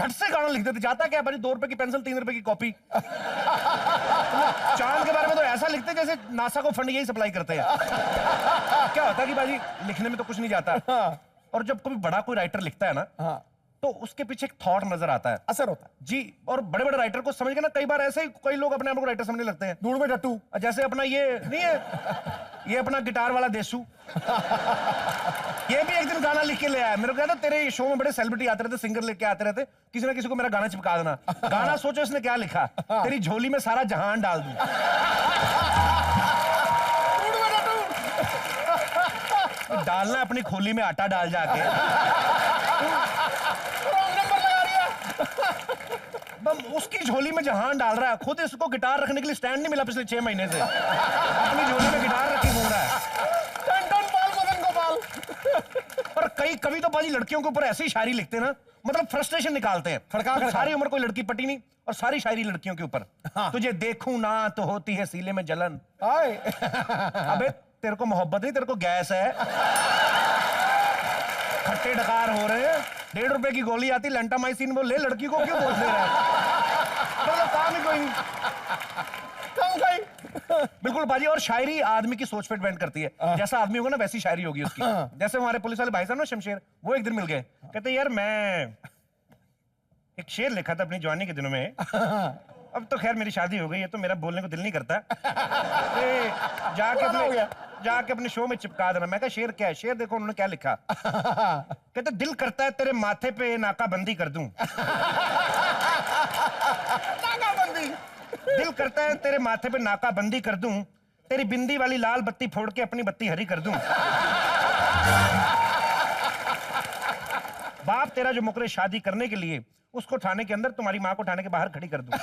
झट से गाना लिख देते। जाता क्या भाई, 2 रुपए की पेंसिल 3 रुपए की कॉपी। चांद के बारे में तो ऐसा लिखते जैसे नासा को फंड यही सप्लाई करते हैं। क्या होता है कि भाई लिखने में तो कुछ नहीं जाता, और जब कभी बड़ा कोई राइटर लिखता है ना, तो उसके पीछे एक थॉट नजर आता है, असर होता है जी। और बड़े बड़े राइटर को समझ के ना, कई बार ऐसे ही कई लोग अपने आप को राइटर समझने लगते हैं। दूर में टट्टू, जैसे अपना ये नहीं है, ये अपना गिटार वाला देसू, ये भी एक दिन गाना लिख के ले आया। मेरे को कहता तेरे शो में बड़े सेलिब्रिटी आते रहते, सिंगर लेके आते रहते, किसी ना किसी को मेरा गाना चिपका देना। गाना सोचो इसने क्या लिखा, तेरी झोली में सारा जहान डाल दूं। डालना अपनी खोली में आटा डाल जाके। उसकी झोली में जहान डाल रहा है, खुद इसको गिटार रखने के लिए स्टैंड नहीं मिला पिछले 6 महीने से, अपनी झोली में गिटार रखी घूम रहा है। टन पाल मदन गोपाल। और कई कवि तो बाजी लड़कियों के ऊपर ऐसी शायरी लिखते हैं ना, मतलब फ्रस्ट्रेशन निकालते हैं। खड़का सारी उम्र कोई लड़की पटी नहीं, और सारी शायरी लड़कियों के ऊपर। तुझे देखूं ना तो होती है सीले में जलन। अबे तेरे को मोहब्बत नहीं, तेरे को गैस है। खट्टे डकार हो रहे हैं, 1.5 रुपए की गोली आती लेंटामाइसिन, वो ले, लड़की को क्यों बोल दे रहा है? मतलब काम ही कोई नहीं। बिल्कुल बाजी। और शायरी आदमी की सोच पे डिपेंड करती है। जैसा आदमी होगा ना वैसी शायरी होगी उसकी। जैसे हमारे पुलिस वाले भाई साहब ना शमशेर, वो एक दिन मिल गए, कहते यार मैं एक शेर लिखा था अपनी जवानी के दिनों में, अब तो खैर मेरी शादी हो गई है तो मेरा बोलने को दिल नहीं करता, जाके अपने शो में चिपका देना। मैं कहा शेर क्या है? शेर देखो उन्होंने क्या लिखा, कहते दिल करता है तेरे माथे पे नाकाबंदी कर दूं। नाकाबंदी, दिल करता है तेरे माथे पे नाकाबंदी कर दूं, तेरी बिंदी वाली लाल बत्ती फोड़ के अपनी बत्ती हरी कर दूं। बाप तेरा जो मुकरे शादी करने के लिए, उसको थाने के अंदर तुम्हारी मां को थाने के बाहर खड़ी कर दूं।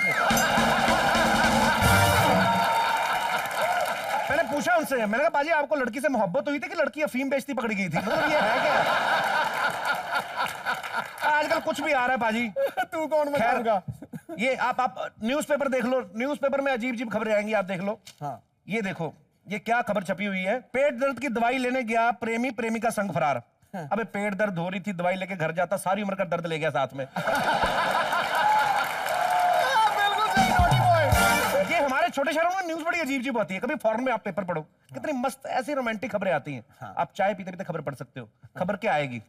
मैंने पूछा उनसे, मैंने कहा बाजी आपको लड़की से मोहब्बत हुई थी कि लड़की अफीम बेचती पकड़ी गई थी? मतलब ये है क्या? आजकल कुछ भी आ रहा है बाजी। तू कौन बताएगा? ये आप न्यूज़पेपर देख लो, न्यूज़पेपर में अजीब अजीब खबरें आएंगी, आप देख लो। ये देखो, ये क्या खबर छपी हुई है। पेट दर्द की दवाई लेने गया प्रेमी, प्रेमिका संग फरार। अबे पेट दर्द हो रही थी, दवाई लेके घर जाता, सारी उम्र का दर्द ले गया साथ में। ये हमारे छोटे शहरों में न्यूज़ बड़ी अजीब अजीब होती है। कभी फॉरेन में आप पेपर पढ़ो, कितनी मस्त ऐसी रोमांटिक खबरें आती हैं। आप चाय पीते पीते खबर पढ़ सकते हो। खबर क्या आएगी?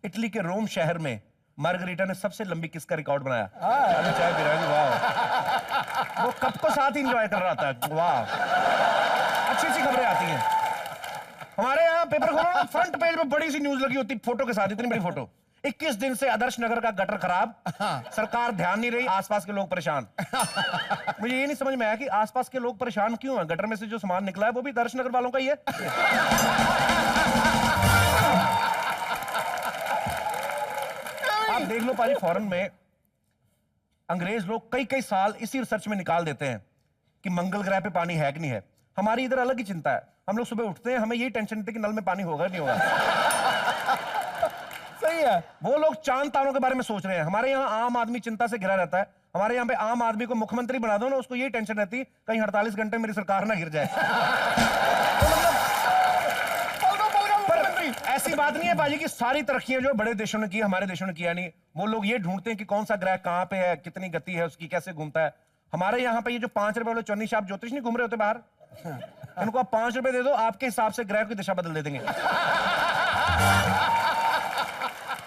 इटली के रोम शहर में मार्गरीटा ने सबसे लंबी किस का रिकॉर्ड बनाया। चाय पी रहा है, वाह। वो कप को साथ ही एंजॉय कर रहा था, वाह। अच्छी अच्छी खबरें आती हैं हमारे यहाँ। पेपर खोलो, फ्रंट पेज में बड़ी सी न्यूज लगी होती फोटो के साथ, इतनी बड़ी फोटो। 21 दिन से आदर्श नगर का गटर खराब, सरकार ध्यान नहीं रही, आसपास के लोग परेशान। मुझे ये नहीं समझ में आया कि आसपास के लोग परेशान क्यों हैं। गटर में से जो सामान निकला है वो भी आदर्श नगर वालों का ही है। आप देख लो पाजी, फॉरेन में अंग्रेज लोग कई कई साल इसी रिसर्च में निकाल देते हैं कि मंगल ग्रह पे पानी है कि नहीं है। हमारी इधर अलग ही चिंता है। हम लोग सुबह उठते हैं, हमें यही टेंशन होती है कि नल में पानी होगा नहीं होगा। सही है। वो लोग चांद तारों के बारे में सोच रहे हैं। हमारे यहाँ आम आदमी चिंता से घिरा रहता है। हमारे यहाँ पे आम आदमी को मुख्यमंत्री बना दो ना, उसको यही टेंशन रहती है कहीं 48 घंटे मेरी सरकार ना गिर जाए। ऐसी बात नहीं है बाजी की सारी तरक्कियां जो बड़े देशों ने की हमारे देशों ने किया नहीं। वो लोग ये ढूंढते हैं कि कौन सा ग्रह कहां पे है, कितनी गति है उसकी, कैसे घूमता है। हमारे यहाँ पे ये जो 5 रुपए वाले चौनी साहब ज्योतिष नहीं घूम रहे होते बाहर, इनको आप 5 रुपए दे दो, आपके हिसाब से ग्रह की दिशा बदल दे देंगे।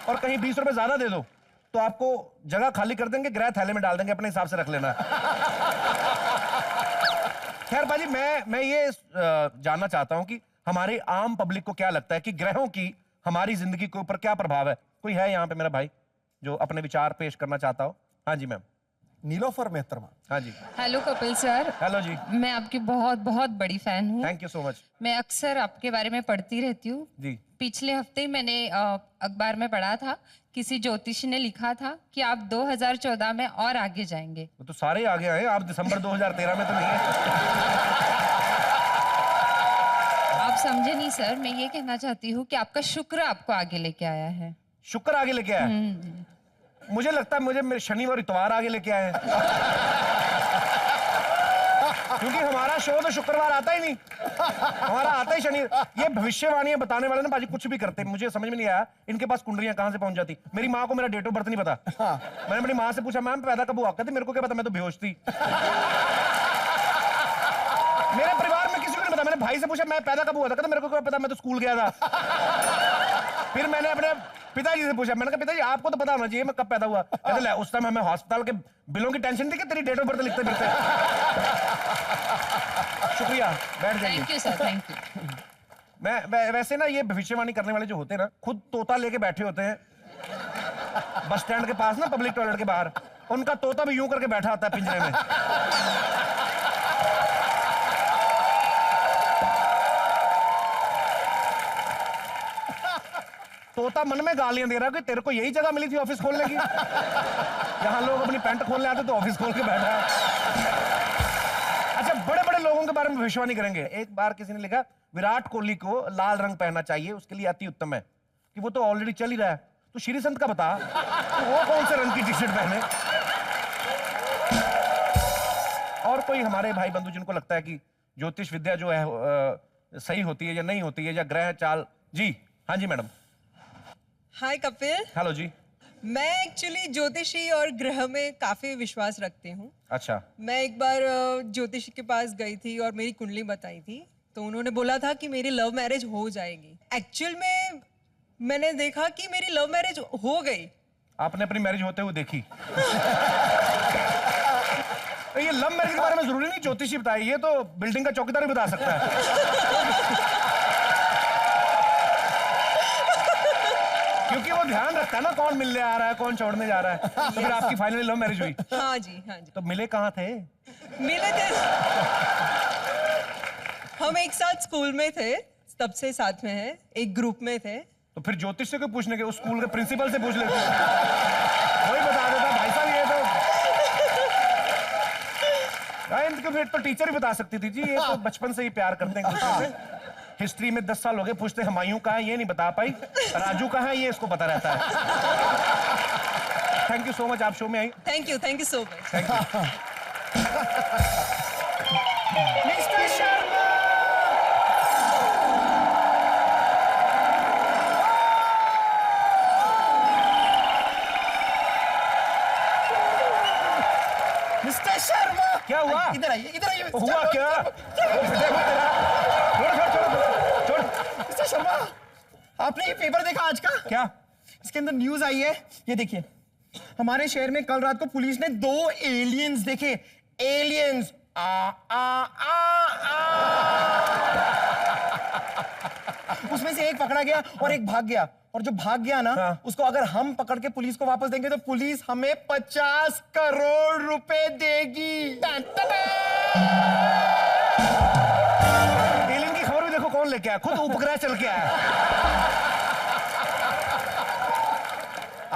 और कहीं 20 रुपए ज्यादा दे दो तो आपको जगह खाली कर देंगे, ग्रह थैले में डाल देंगे, अपने हिसाब से रख लेना। खैर बाजी, मैं ये जानना चाहता हूं कि हमारे आम पब्लिक को क्या लगता है कि ग्रहों की हमारी जिंदगी के ऊपर क्या प्रभाव है। कोई है यहाँ पे मेरा भाई जो अपने विचार पेश करना चाहता हो? हाँ जी मैम। नीलोफर मेहतरमा। हाँ जी। Hello Kapil sir. हेलो जी। मैं आपकी बहुत बहुत बड़ी फैन हूँ। Thank you so much. मैं अक्सर आपके बारे में पढ़ती रहती हूँ जी। पिछले हफ्ते ही मैंने अखबार में पढ़ा था, किसी ज्योतिषी ने लिखा था कि आप 2014 में और आगे जाएंगे। तो सारे आगे आए, आप दिसंबर 2013 में तो नहीं है। आप समझे नहीं सर, मैं ये कहना चाहती हूँ कि आपका शुक्र आपको आगे लेके आया है। शुक्र आगे लेके आया? मुझे लगता है मुझे शनिवार इतवार आगे लेके आए हैं। क्योंकि हमारा शो तो शुक्रवार आता ही नहीं, हमारा आता ही शनि। ये भविष्यवाणियां बताने वाले ना भाजी कुछ भी करते, मुझे समझ में नहीं आया इनके पास कुंडलियां कहां से पहुंच जाती। मेरी माँ को मेरा डेट ऑफ बर्थ नहीं पता। मैंने अपनी माँ से पूछा मैम पैदा कब हुआ, कहती मेरे को क्या पता, मैं तो बेहोश थी। मेरे परिवार में किसी को नहीं पता। मैंने भाई से पूछा मैं पैदा कब हुआ था, कहता मेरे को क्या पता, मैं तो स्कूल गया था। फिर मैंने अपने पिताजी से पूछा, मैंने कहा पिताजी आपको तो पता होना चाहिए मैं कब पैदा हुआ। कहते ले उस टाइम हमें अस्पताल के बिलों की टेंशन थी कि तेरी डेट ऑफ बर्थ लिखते फिरते। शुक्रिया, बैठ जाइए। Thank you sir, thank you. मैं वैसे ना ये भविष्यवाणी करने वाले जो होते हैं ना, खुद तोता लेके बैठे होते हैं बस स्टैंड के पास ना, पब्लिक टॉयलेट के बाहर। उनका तोता भी यूं करके बैठा होता है पिंजरे में। तोता मन में गालियां दे रहा है कि तेरे को यही जगह मिली थी ऑफिस खोलने की। यहाँ लोग अपनी पैंट खोलने आते तो ऑफिस खोल के बैठा है। अच्छा, बड़े बड़े लोगों के बारे में भविष्यवाणी करेंगे। एक बार किसी ने लिखा विराट कोहली को लाल रंग पहनना चाहिए, उसके लिए अति उत्तम है कि वो तो ऑलरेडी चल ही रहा है। तो श्री संत का बता तो वो कौन से रंग की टी शर्ट पहने। और कोई हमारे भाई बंधु जिनको लगता है कि ज्योतिष विद्या जो है सही होती है या नहीं होती है, या ग्रह चाल। जी हाँ जी मैडम। हाय कपिल। हेलो जी। मैं एक्चुअली ज्योतिषी और ग्रह में काफी विश्वास रखती हूँ। अच्छा। मैं एक बार ज्योतिषी के पास गई थी और मेरी कुंडली बताई थी, तो उन्होंने बोला था कि मेरी लव मैरिज हो जाएगी। एक्चुअल में मैंने देखा कि मेरी लव मैरिज हो गई। आपने अपनी मैरिज होते हुए देखी। तो ये लव मैरिज के बारे में जरूरी नहीं ज्योतिषी बताए, ये तो बिल्डिंग का चौकीदार भी बता सकता है। क्योंकि वो ध्यान रखता है ना कौन मिलने आ रहा है, कौन छोड़ने जा रहा है। तो फिर आपकी फाइनली लव मैरिज हुई? हाँ जी, हाँ जी। तो मिले कहाँ थे? मिले थे, हम एक साथ स्कूल में थे, तब से साथ में है, एक ग्रुप में थे। तो फिर ज्योतिष से क्यों पूछने के, उस स्कूल के प्रिंसिपल से पूछ लेते। वही बता देता भाई साहब ये तो। फिर तो टीचर ही बता सकती थी जी, ये तो बचपन से ही प्यार करते हैं एक दूसरे से। हिस्ट्री में 10 साल हो गए पूछते हुमायूं कहाँ है, ये नहीं बता पाई। राजू कहाँ है, ये इसको पता रहता है। थैंक यू सो मच, आप शो में आई। Thank you so much. Thank you. Mister Sharma, mister Sharma, क्या हुआ? इधर आइए, इधर आइए। हुआ क्या? छोड़। मिस्टर शर्मा, आपने ये पेपर देखा आज का? क्या? इसके अंदर न्यूज आई है, ये देखिए। हमारे शहर में कल रात को पुलिस ने 2 एलियंस देखे। एलियंस आ आ आ आ। उसमें से एक पकड़ा गया और एक भाग गया, और जो भाग गया ना, हाँ। उसको अगर हम पकड़ के पुलिस को वापस देंगे तो पुलिस हमें 50 करोड़ रुपए देगी। एलियन की खबर भी देखो कौन लेके आया, खुद उपग्रह चल के आया।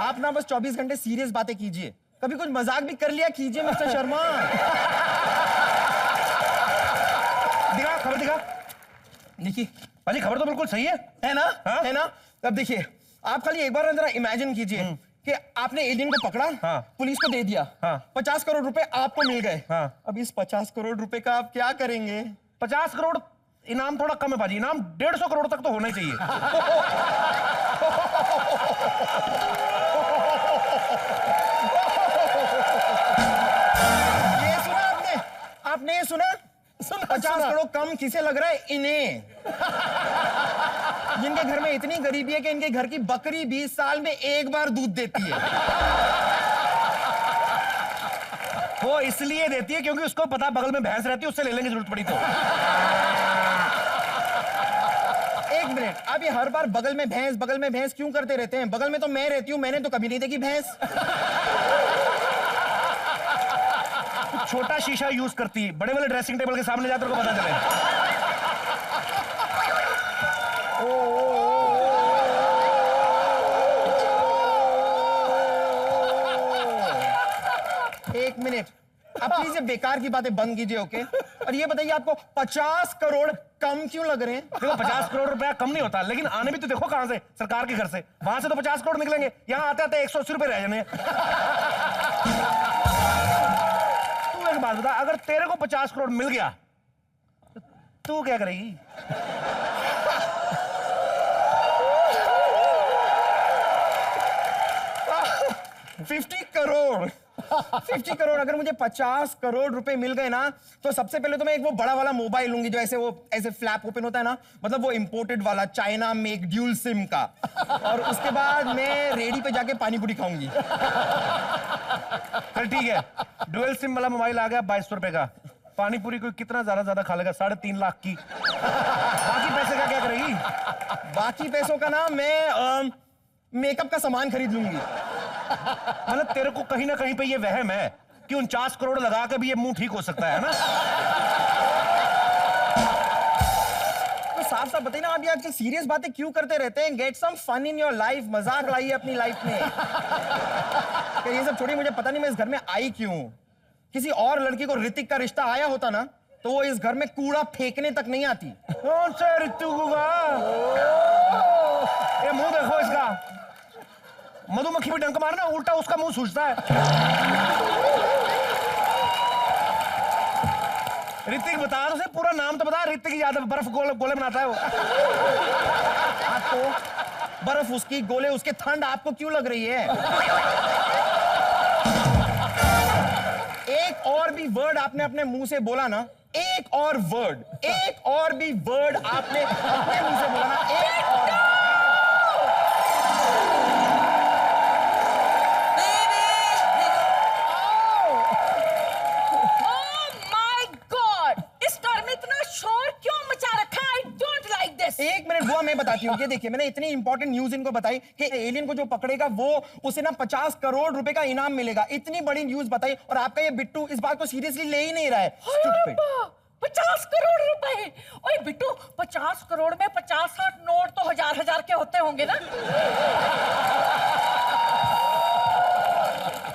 आप ना बस 24 घंटे सीरियस बातें कीजिए, कभी कुछ मजाक भी कर लिया कीजिए मिस्टर शर्मा। दिखा खबर, दिखा। देखिए भाजी खबर तो बिल्कुल सही है ना? हाँ? है ना? अब देखिए, आप खाली एक बार जरा इमेजिन कीजिए कि आपने एलियन को पकड़ा, हाँ। पुलिस को दे दिया, हाँ। 50 करोड़ रुपए आपको मिल गए। हाँ। अब इस 50 करोड़ रुपए का आप क्या करेंगे? 50 करोड़ इनाम थोड़ा कम है भाजी, इनाम 150 करोड़ तक तो होना ही चाहिए। ये सुना आपने? आपने ये सुना? 50 करोड़ कम किसे लग रहा है? इन्हें। जिनके घर में इतनी गरीबी है कि इनके घर की बकरी 20 साल में एक बार दूध देती है। वो इसलिए देती है क्योंकि उसको पता बगल में भैंस रहती है, उससे ले लेंगे जरूरत पड़ी तो। एक मिनट, आप ये हर बार बगल में भैंस क्यों करते रहते हैं? बगल में तो मैं रहती हूँ, मैंने तो कभी नहीं देखी भैंस। छोटा शीशा यूज करती है, बड़े वाले ड्रेसिंग टेबल के सामने जाकर को पता चले। एक मिनट, आप प्लीज ये बेकार की बातें बंद कीजिए, ओके? और ये बताइए, आपको 50 करोड़ कम क्यों लग रहे हैं? देखो 50 करोड़ रुपया कम नहीं होता, लेकिन आने भी तो देखो कहां से, सरकार के घर से। वहां से तो 50 करोड़ निकलेंगे, यहाँ आते आते 180 रुपए रह जाने। तू एक बात बता, अगर तेरे को 50 करोड़ मिल गया तो तू क्या करेगी? 50 करोड़ 50 करोड़ अगर मुझे 50 करोड़ रुपए मिल गए ना, तो सबसे पहले तो मैं एक वो बड़ा वाला मोबाइल लूंगी जो ऐसे फ्लैप ओपन होता है ना, मतलब वो इंपोर्टेड वाला, चाइना मेक ड्यूल सिम का। और उसके बाद मैं रेडी पे जाके पानी पूरी खाऊंगी। चल ठीक है, डुअल सिम वाला मोबाइल आ गया 2200 रुपए का। पानी पूरी कोई कितना ज्यादा खा लेगा? 3.5 लाख की। बाकी पैसे का क्या करेगी? बाकी पैसों का ना मैं मेकअप का सामान खरीद लूंगी। मतलब तेरे को कहीं ना कहीं पे ये वहम है कि 49 करोड़ लगा के भी ये मुंह ठीक हो सकता है ना? तो साफ साफ बताइए ना, आप ये आजकल सीरियस बातें क्यों करते रहते हैं? Get some fun in your life, मजाक लाइए अपनी लाइफ में। ये सब छोड़िए, मुझे पता नहीं मैं इस घर में आई क्यों। किसी और लड़की को ऋतिक का रिश्ता आया होता ना, तो वो इस घर में कूड़ा फेंकने तक नहीं आती। कौन सा ऋतु होगा? ये मुंह देखो इसका, मधुमक्खी भी डंक मारना उल्टा उसका मुंह सूझता है। ऋतिक बता तो, पूरा नाम तो बता। ऋतिक यादव, बर्फ गोले बनाता है वो। आपको बर्फ उसकी, गोले उसके, ठंड आपको क्यों लग रही है? एक और भी वर्ड आपने अपने मुंह से बोला ना, एक और भी वर्ड आपने अपने मुंह से बोला ना, एक और। एक मिनट बुआ, मैं बताती हूँ। ये देखिए, मैंने इतनी इंपॉर्टेंट न्यूज इनको बताई कि एलियन को जो पकड़ेगा वो उसे ना 50 करोड़ रुपए का इनाम मिलेगा। इतनी बड़ी न्यूज बताई और आपका ये बिट्टू इस बात को सीरियसली ले ही नहीं रहा है। 50 करोड़ रुपए? ओए बिट्टू, 50 करोड़ में 50-60 नोट तो हजार के होते होंगे ना?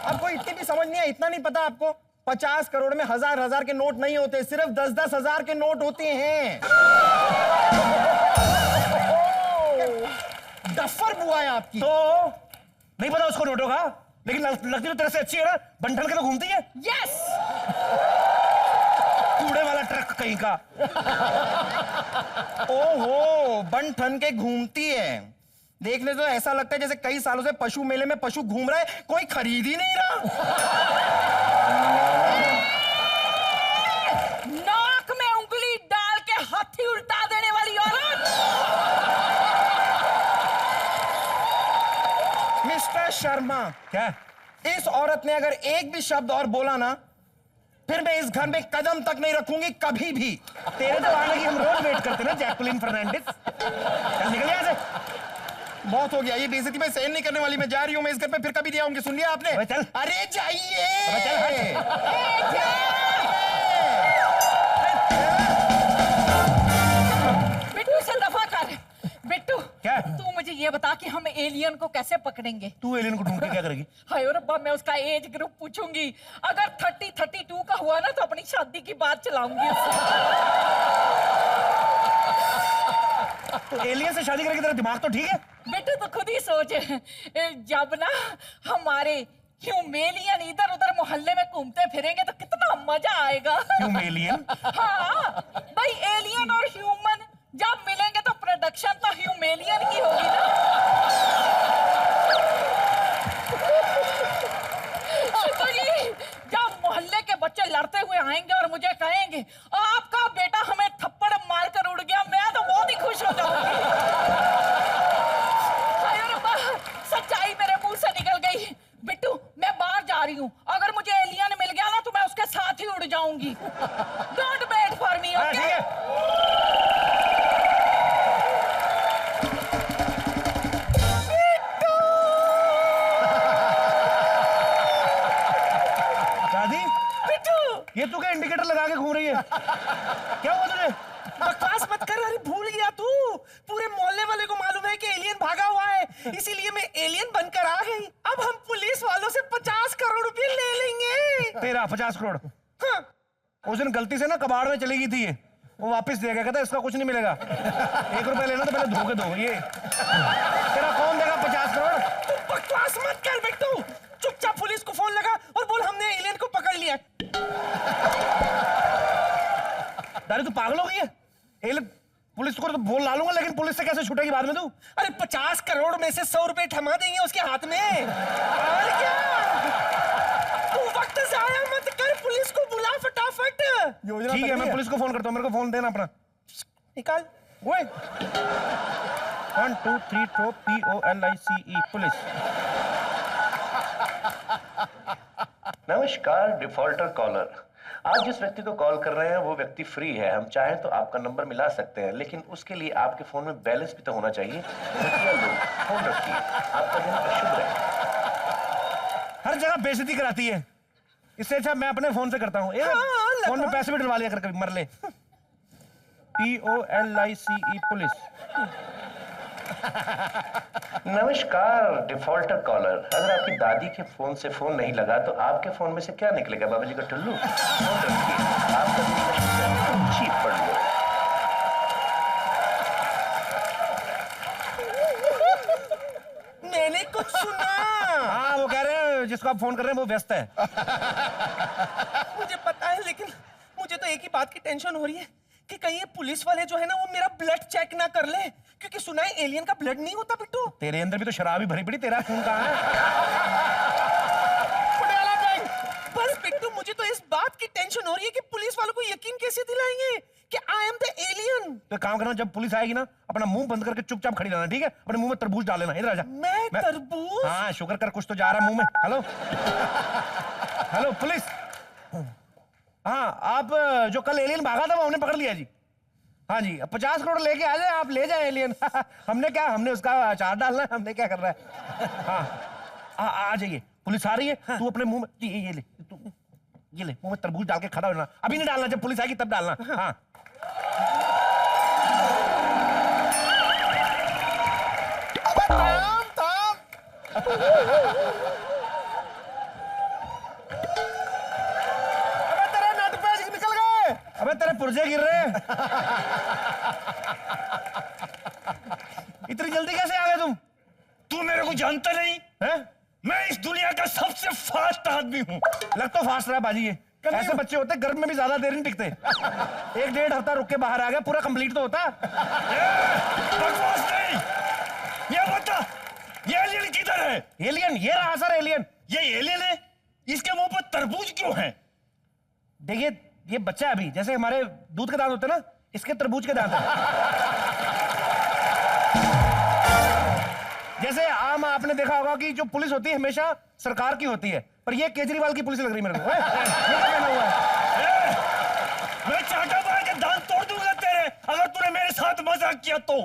आपको इतनी भी समझ नहीं है? इतना नहीं पता आपको? 50 करोड़ में हजार के नोट नहीं होते, सिर्फ 10-10 हजार के नोट होते हैं। डफर बुआ है आपकी। तो नहीं पता उसको नोटों का, लेकिन लगती तो तेरे से अच्छी है ना, बंठन के तो घूमती है। यस, कूड़े वाला ट्रक कहीं का। ओहो, बंठन के घूमती है। देखने तो ऐसा लगता है जैसे कई सालों से पशु मेले में पशु घूम रहा है, कोई खरीद ही नहीं रहा। नाक में उंगली डाल के हाथी उल्टा देने वाली औरत। मिस्टर शर्मा, क्या? इस औरत ने अगर एक भी शब्द और बोला ना, फिर मैं इस घर में कदम तक नहीं रखूंगी कभी भी। तेरे तो आने की हम रोज वेट करते ना, जैकुलिन फर्नांडिस। चल निकल यहाँ से। बहुत हो गया, ये बेइज्जती मैं सहन नहीं करने वाली। मैं जा रही हूँ, मैं इस घर पे फिर कभी नहीं आऊंगी। सुन लिया आपने? अबे चल। अरे जाइए। अबे चल बिट्टू से दफा कर। बिट्टू, क्या? तू मुझे ये बता कि हम एलियन को कैसे पकड़ेंगे? तू एलियन को ढूंढ के क्या करेगी? हाय रब्बा, मैं उसका एज ग्रुप पूछूंगी। अगर 30-32 का हुआ ना, तो अपनी शादी की बात चलाऊंगी उससे। तो एलियन से शादी करके तेरा दिमाग तो ठीक है? बेटा तो खुद ही सोच, जब ना हमारे ह्यूमेलियन इधर उधर मोहल्ले में घूमते फिरेंगे तो कितना मजा आएगा। ह्यूमेलियन? हाँ भाई, एलियन और ह्यूमन जब मिलेंगे तो प्रोडक्शन तो ह्यूमेलियन की होगी ना। तो जी, जब मोहल्ले के बच्चे लड़ते हुए आएंगे और मुझे कहेंगे आपका बेटा हमें थप्पड़ मारकर उड़ गया, मैं तो बहुत ही खुश हो जाऊंगी। सच्चाई मेरे मुंह से निकल गई। बिट्टू, मैं बाहर जा रही हूँ, अगर मुझे एलियन मिल गया ना तो मैं उसके साथ ही उड़ जाऊंगी। Don't wait for me, okay? ठीक है। शादी? बिट्टू, ये तू क्या इंडिकेटर लगा के घूम रही है? क्या हुआ तुझे? बकवास मत कर। अरे भूल गया तू, पूरे मोहल्ले वाले को मालूम है कि एलियन भागा हुआ है, इसीलिए मैं एलियन बनकर आ गई। अब हम पुलिस वालों से 50 करोड़ रुपए ले लेंगे। तेरा 50 करोड़? हाँ। उस दिन गलती से ना कबाड़ में चली गई थी ये, वो वापस दे गया, कहता इसका कुछ नहीं मिलेगा। 1 रुपया लेना तो पहले धोखे दो। ये तेरा कौन देगा 50 करोड़? तू बकवास मत कर बिट्टू, चुपचाप पुलिस को फोन लगा और बोल हमने एलियन को पकड़ लिया। कैसे छूटेगी बाद में तू? अरे 50 करोड़ में से 100 रुपए थमा देंगे उसके हाथ में। और क्या? तू वक्त जाया मत कर, पुलिस को बुला फटाफट। ठीक है, मैं पुलिस को फोन करता हूँ, मेरे को फोन देना अपना। निकाल। ओए 1 2 3 POLICE पुलिस। नमस्कार डिफॉल्टर कॉलर, आप जिस व्यक्ति को कॉल कर रहे हैं वो व्यक्ति फ्री है। हम चाहें तो आपका नंबर मिला सकते हैं, लेकिन उसके लिए आपके फोन में बैलेंस भी तो होना चाहिए। फोन रखिए, आपका दिन शुभ रहे। हर जगह बेइज्जती कराती है, इससे अच्छा मैं अपने फोन से करता हूँ। फोन में पैसे भी डलवा लिया कर, कभी मर ले। POLICE police. नमस्कार डिफॉल्टर कॉलर, अगर आपकी दादी के फोन से फोन नहीं लगा तो आपके फोन में से क्या निकलेगा? बाबा जी का टुल्लू। फोन रखिए, आपका दिन चीप पड़ लो। मैंने कुछ सुना। हाँ, वो कह रहे हैं जिसको आप फोन कर रहे हैं वो व्यस्त है। मुझे पता है, लेकिन मुझे तो एक ही बात की टेंशन हो रही है कि कहीं ये पुलिस वाले जो है ना वो मेरा ब्लड चेक ना कर ले, क्योंकि सुना है एलियन का ब्लड नहीं होता बिट्टू। तेरे अंदर भी तो शराब ही भरी पड़ी, तेरा खून कहाँ है? बस बिट्टू, मुझे तो इस बात की टेंशन हो रही है कि पुलिस वालों को यकीन कैसे दिलाएंगे कि आई एम द एलियन। तो काम करना, जब पुलिस आएगी ना अपना मुंह बंद करके चुपचाप खड़ी रहना, ठीक है? अपने मुंह में तरबूज डाल लेना। इधर आजा। मैं तरबूज? हाँ, शुगर कर, कुछ तो जा रहा है मुंह में। Hello hello police. हाँ, आप जो कल एलियन भागा था वो हमने पकड़ लिया जी। हाँ जी, 50 करोड़ लेके आ जाए, आप ले जाए एलियन। हमने क्या, हमने उसका अचार डालना है, हमने क्या कर रहा है। हाँ, आ जाइए, पुलिस आ रही है। तू अपने मुंह में ये ले, तू ये ले, मुंह में तरबूज डाल के खड़ा होना। अभी नहीं डालना, जब पुलिस आएगी तब डालना। हाँ अबे तेरे पुर्जे गिर रहे हैं। इतनी जल्दी कैसे आ गए तुम? तू मेरे को जानता नहीं हैं? मैं इस दुनिया का सबसे फास्ट आदमी हूँ। लग तो फास्ट रहा है बाजी ये। ऐसे बच्चे होते गर्भ में भी ज्यादा देर नहीं टिकते। 1-1.5 हफ्ता रुक के बाहर आ गया, पूरा कंप्लीट तो होता। बकवास नहीं। ये बता, ये एलियन किधर है? एलियन ये रहा सर, एलियन। ये एलियन है? इसके मुंह पर तरबूज क्यों है? देखिए, ये बच्चा है अभी, जैसे हमारे दूध के दांत होते हैं ना, इसके तरबूज के दांत हैं। जैसे आम आपने देखा होगा कि जो पुलिस होती है हमेशा सरकार की होती है, पर ये केजरीवाल की पुलिस लग रही है मेरे को। ये क्या कहना हुआ है? मैं चाटा मार के दांत तोड़ दूंगा तेरे, अगर तूने मेरे साथ मजाक किया तो।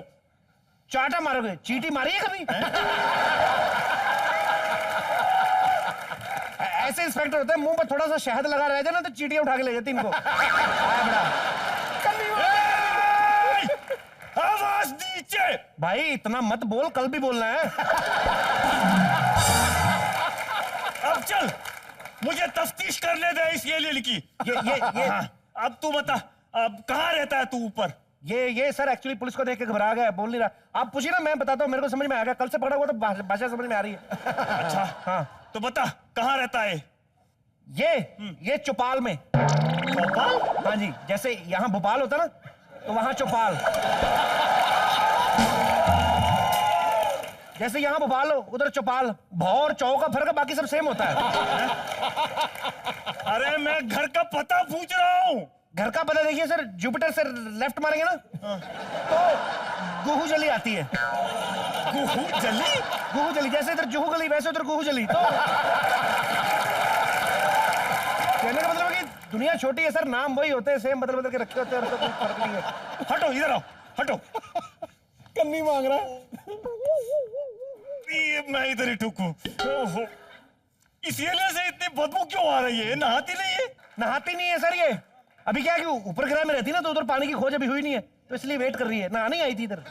चाटा मारोगे? चींटी मारी है कभी? ऐसे इंस्पेक्टर होते हैं, मुंह पर थोड़ा सा शहद लगा रह जाए ना तो चींटियां उठा के ले जाती इनको। आवाज नीचे। भाई इतना मत बोल, कल भी बोलना है। अब चल, मुझे तफ्तीश करने दे इस एलियन की। ये हाँ, अब तू बता, अब कहाँ रहता है तू ऊपर? ये सर एक्चुअली पुलिस को देख के घबरा गया, बोल नहीं रहा। आप पूछिए ना, मैं बताता हूँ, मेरे को समझ में आ गया। कल से पकड़ा हुआ तो भाषा समझ में आ रही है। अच्छा हाँ, तो बता कहाँ रहता है? ये चौपाल में। भोपाल? हाँ जी, जैसे यहाँ भोपाल होता ना, तो वहां चौपाल। जैसे यहाँ भोपाल हो, उधर चौपाल। भौ और चौ का फर्क है, बाकी सब सेम होता है। अरे मैं घर का पता पूछ रहा हूँ। घर का पता देखिए सर, जुपिटर से लेफ्ट मारेंगे ना तो गुहू जली आती है। गुहू जली? गुहू जली, जैसे इधर जुहू गली वैसे उधर गुहू जली। तो कहने का मतलब है कि दुनिया छोटी है सर, नाम वही होते हैं, सेम बदल बदल के रखे होते हैं, और तो कोई फर्क नहीं है। हटो इधर आओ, हटो। कन्नी मांग रहा है। ये मैं इधर ही ठुकूं। ओहो, इस एलियन से इतनी बदबू क्यों आ रही है? नहाती नहीं है? नहाती नहीं है सर ये। अभी क्या है कि ऊपर ग्रह में रहती ना, तो उधर पानी की खोज अभी हुई नहीं है, तो इसलिए वेट कर रही है। नहाने आई थी इधर।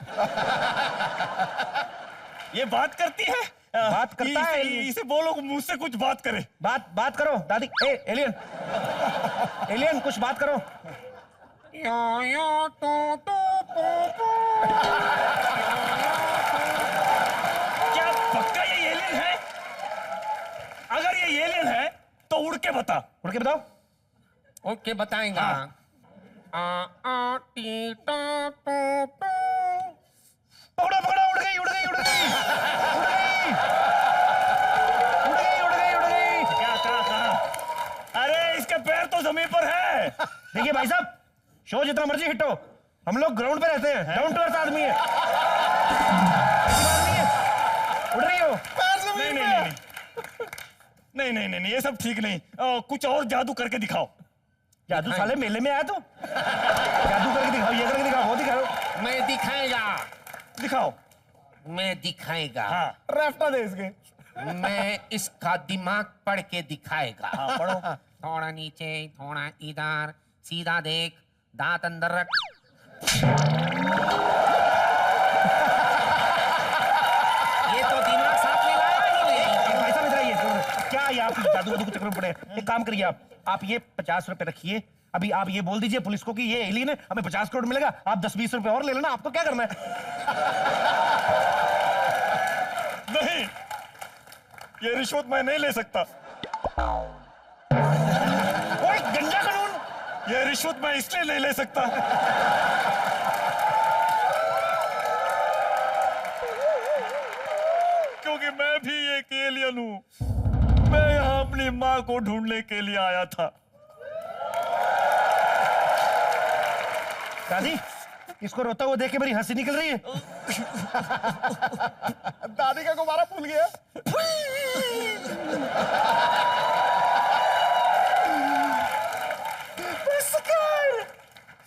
ये बात करती है? बात करता है। इसे बोलो मुझसे कुछ बात करे। बात करो दादी। एलियन एलियन कुछ बात करो। क्या पक्का ये एलियन है? अगर ये एलियन है तो उड़ के बता। उड़ के बताओ। ओके बताएंगा। पकड़ो पकड़ो, उड़ गई उड़ गई उड़ गई उड़ गई उड़ गई उड़ गई उड़ गई। क्या कहा? अरे इसके पैर तो जमीन पर है। देखिए भाई साहब, शो जितना मर्जी हिट हो, हम लोग ग्राउंड पे रहते हैं, डाउन टू अर्थ आदमी है। ऐसी बात नहीं है, उड़ रही हो। नहीं नहीं नहीं नहीं नहीं नहीं नहीं, ये सब ठीक नहीं। कुछ और जादू करके दिखाओ। जादू साले मेले में आया तू? जादू करके दिखाओ, ये करके दिखाओ, वो दिखाओ। मैं दिखाएगा, दिखाओ। मैं दिखाएगा। हाँ राफ्टा दे इसके। मैं इसका दिमाग पढ़ के दिखाएगा। हाँ पढ़ो। थोड़ा नीचे, थोड़ा इधर, सीधा देख, दांत अंदर रख। ये तो दिमाग साथ में लाया ही नहीं। भाई साहब इधर आइए। क्या ये आप जादू वादू के चक्कर में पड़े? एक काम करिए, आप ये 50 रुपए रखिए। अभी आप ये बोल दीजिए पुलिस को कि ये एलियन है, हमें 50 करोड़ मिलेगा। आप 10-20 रुपए और ले लेना, आपको क्या करना है? नहीं, ये रिश्वत मैं नहीं ले सकता। ओए गंजा कानून। ये रिश्वत मैं इसलिए नहीं ले सकता क्योंकि मैं भी एक एलियन हूं। मैं यहाँ अपनी माँ को ढूंढने के लिए आया था। दादी, इसको रोता हुआ देख के मेरी हंसी निकल रही है। दादी का गुब्बारा फूल गया। बस कर,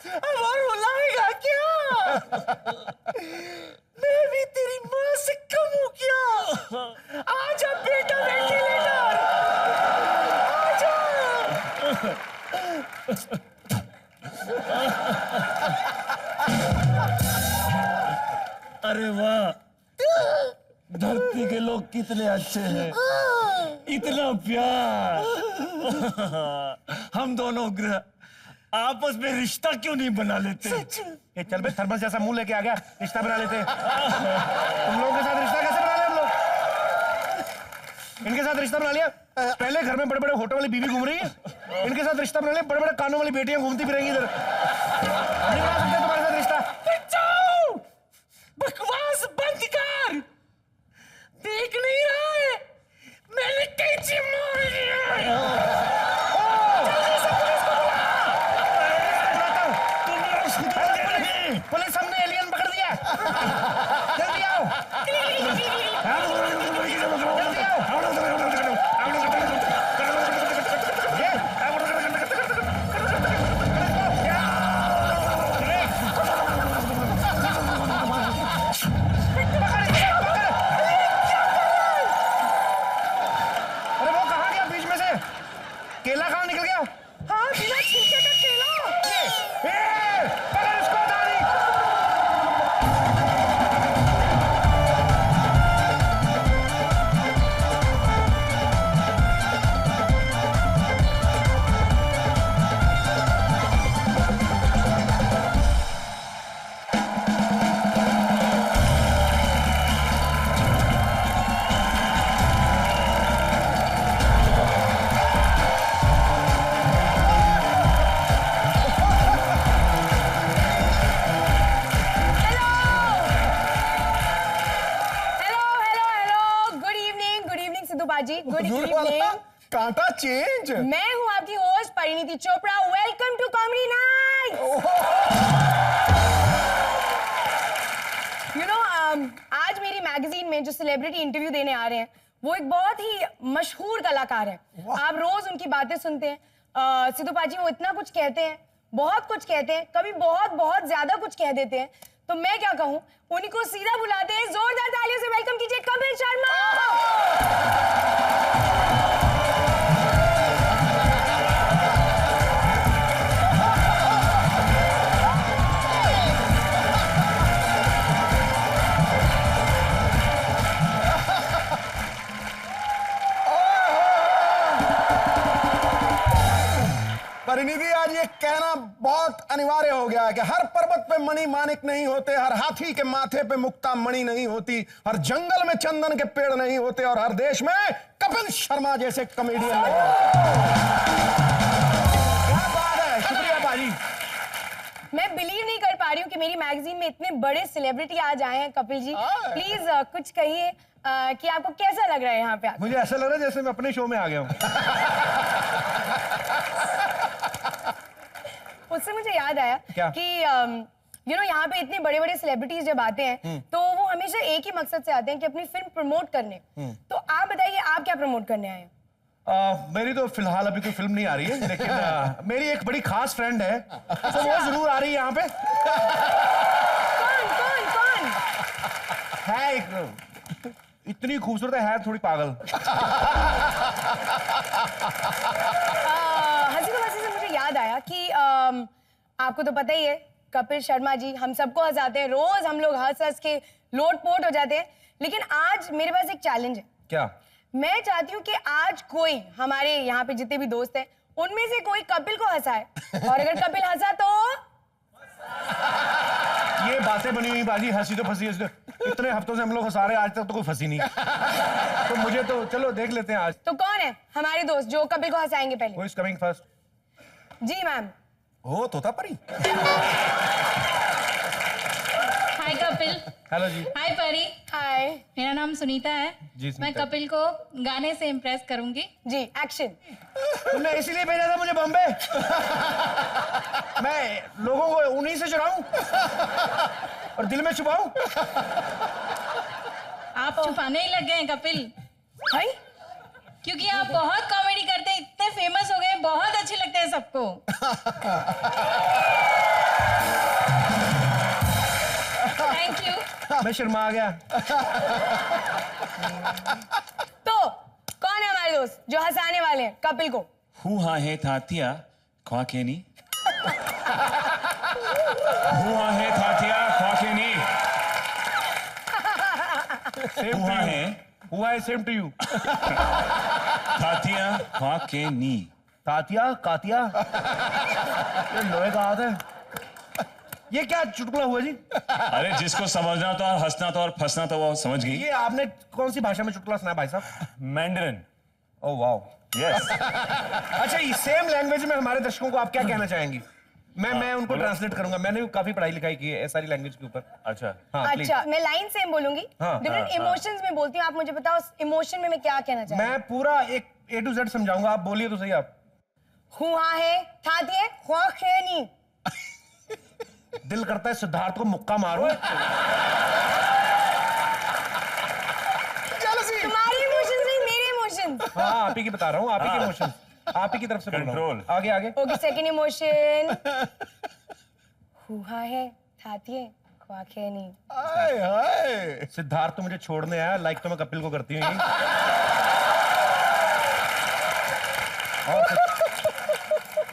अब और रुलाएगा क्या? मैं भी तेरी माँ से कम हूँ क्या? आजा बेटा वेंटिलेटर, आजा। अरे वाह, धरती के लोग कितने अच्छे हैं, इतना प्यार। हम दोनों ग्रह आपस में रिश्ता क्यों नहीं बना लेते? ये चल बे, थर्मस जैसा मुंह लेके आ गया, रिश्ता बना लेते। तुम लोगों के साथ रिश्ता कैसे बना लिया हम लोग? इनके साथ रिश्ता बना लिया। पहले घर में बड़े बड़े होटल वाली बीवी घूम रही है, इनके साथ रिश्ता बना लिया, बड़े बड़े कानों वाली बेटियां घूमती फिरेंगी इधर। नहीं बना सकते तुम्हारे साथ रिश्ता। बचाओ, बकवास बंद कर। देख नहीं रहा है, मैंने कैंची मार दिया। जल्दी से पुलिस को बुला। पुलिस, हमने एलियन पकड़ दिया। जल्दी आओ, जल्दी आओ। अरे वो कहाँ गया बीच में से? केला कहाँ निकल गया? हाँ, बिना छिलके का केला। पकड़ इसको दादी। Good evening. कांटा चेंज। मैं हूँ आपकी host Parineeti Chopra. Welcome to comedy night. You know, आज मेरी मैगजीन में जो सेलिब्रिटी इंटरव्यू देने आ रहे हैं वो एक बहुत ही मशहूर कलाकार है। आप रोज उनकी बातें सुनते हैं। सिद्धू पाजी वो इतना कुछ कहते हैं, बहुत कुछ कहते हैं, कभी बहुत बहुत ज्यादा कुछ कह देते हैं। तो मैं क्या कहूँ, उन्हीं को सीधा बुलाते हैं। जोरदार तालियों से वेलकम कीजिए कपिल शर्मा। परिणीति, आज ये कहना बहुत अनिवार्य हो गया है कि हर पर्वत पे मणि माणिक नहीं होते, हर हाथी के माथे पे मुक्ता मणि नहीं होती, हर जंगल में चंदन के पेड़ नहीं होते और हर देश में कपिल शर्मा जैसे कॉमेडियन नहीं होते। क्या बात है, शुक्रिया बाजी। मैं बिलीव नहीं कर पा रही हूँ कि मेरी मैगजीन में इतने बड़े सेलिब्रिटी आज आए हैं। कपिल जी प्लीज कुछ कहिए कि आपको कैसा लग रहा है यहाँ पे आकर? मुझे ऐसा लग रहा है जैसे मैं अपने शो में आ गया हूँ। उससे मुझे याद आया क्या? कि यहाँ पे इतने बड़े बड़े सेलिब्रिटीज जब आते हैं तो वो हमेशा एक ही मकसद से आते हैं कि अपनी फिल्म प्रमोट करने। तो आप बताइए आप क्या प्रमोट करने आए हैं? मेरी तो फिलहाल अभी कोई फिल्म नहीं आ रही है, लेकिन मेरी एक बड़ी खास फ्रेंड है तो वो जरूर आ रही है यहाँ पे। कौन कौन कौन? है एक इतनी खूबसूरत है थोड़ी पागल। हंसी तो वैसे से मुझे याद आया कि आपको तो पता ही है कपिल शर्मा जी हम सबको हंसाते हैं, रोज हम लोग हंस हंस के लोटपोट हो जाते हैं। लेकिन आज मेरे पास एक चैलेंज है। क्या? मैं चाहती हूँ कि आज कोई हमारे यहाँ पे जितने भी दोस्त हैं उनमें से कोई कपिल को हंसाए, और अगर कपिल हंसा तो ये बातें बनी हुई बाजी, हंसी तो फंसी। इतने हफ्तों से हम लोग हंसा रहे, आज तक तो कोई फंसी नहीं। तो मुझे तो चलो देख लेते हैं आज। तो कौन है हमारे दोस्त जो कपिल को हंसाएंगे पहले? Who is coming first? जी मैम। हो तोता परी। हाय कपिल। हेलो जी। हाय परी। हाय। मेरा नाम सुनीता है। जी, मैं सुनीता। कपिल को गाने से इम्प्रेस करूंगी। जी एक्शन। तुमने इसीलिए भेजा था मुझे बॉम्बे? मैं लोगों को उन्हीं से चुराऊं और दिल में छुपाऊं? आप छुपाने ही लग गए हैं कपिल, हाय। क्योंकि आप बहुत कॉमेडी करते हैं, इतने फेमस हो गए, बहुत अच्छे लगते हैं सबको। Thank you. मैं शर्मा गया। तो कौन है हमारे दोस्त जो हंसाने वाले हैं कपिल को? हुआ है थातिया ख्वाकेनी। हुआ है थातिया ख्वाकेनी। हुआ है same to you. थातिया ख्वाकेनी। Tatia Katya, ये लोहे का हाथ है। ये क्या चुटकुला हुआ जी? अरे जिसको समझना था, हंसना था और फंसना था वो समझ गई। ये आपने कौन सी भाषा में चुटकुला सुनाया भाई साहब? मैंडरिन। Oh wow. यस। अच्छा, ये सेम लैंग्वेज में हमारे दर्शकों को आप क्या कहना चाहेंगी? मैं उनको ट्रांसलेट करूंगा। मैंने भी काफी पढ़ाई लिखाई की है सारी लैंग्वेज के ऊपर। अच्छा। हाँ, please। अच्छा मैं लाइन सेम बोलूंगी, हाँ, डिफरेंट इमोशंस में बोलती हूँ। आप मुझे बताओ इमोशन में मैं क्या कहना चाहती हूँ? मैं पूरा एक A to Z समझाऊंगा, आप बोलिए तो सही आप। हुआ है थातिए हुआ खेनी। दिल करता है सिद्धार्थ को मुक्का मारूं। तुम्हारे इमोशंस नहीं मेरे इमोशंस। हाँ, आप ही की बता रहा हूँ, आप ही के इमोशंस, आप ही की तरफ से बोल रहा हूँ। Control। आगे आगे। Okay second emotion. हुआ है थातिए हुआ खेनी। हाय हाय। सिद्धार्थ तो मुझे छोड़ने आया, लाइक तो मैं कपिल को करती हूँ।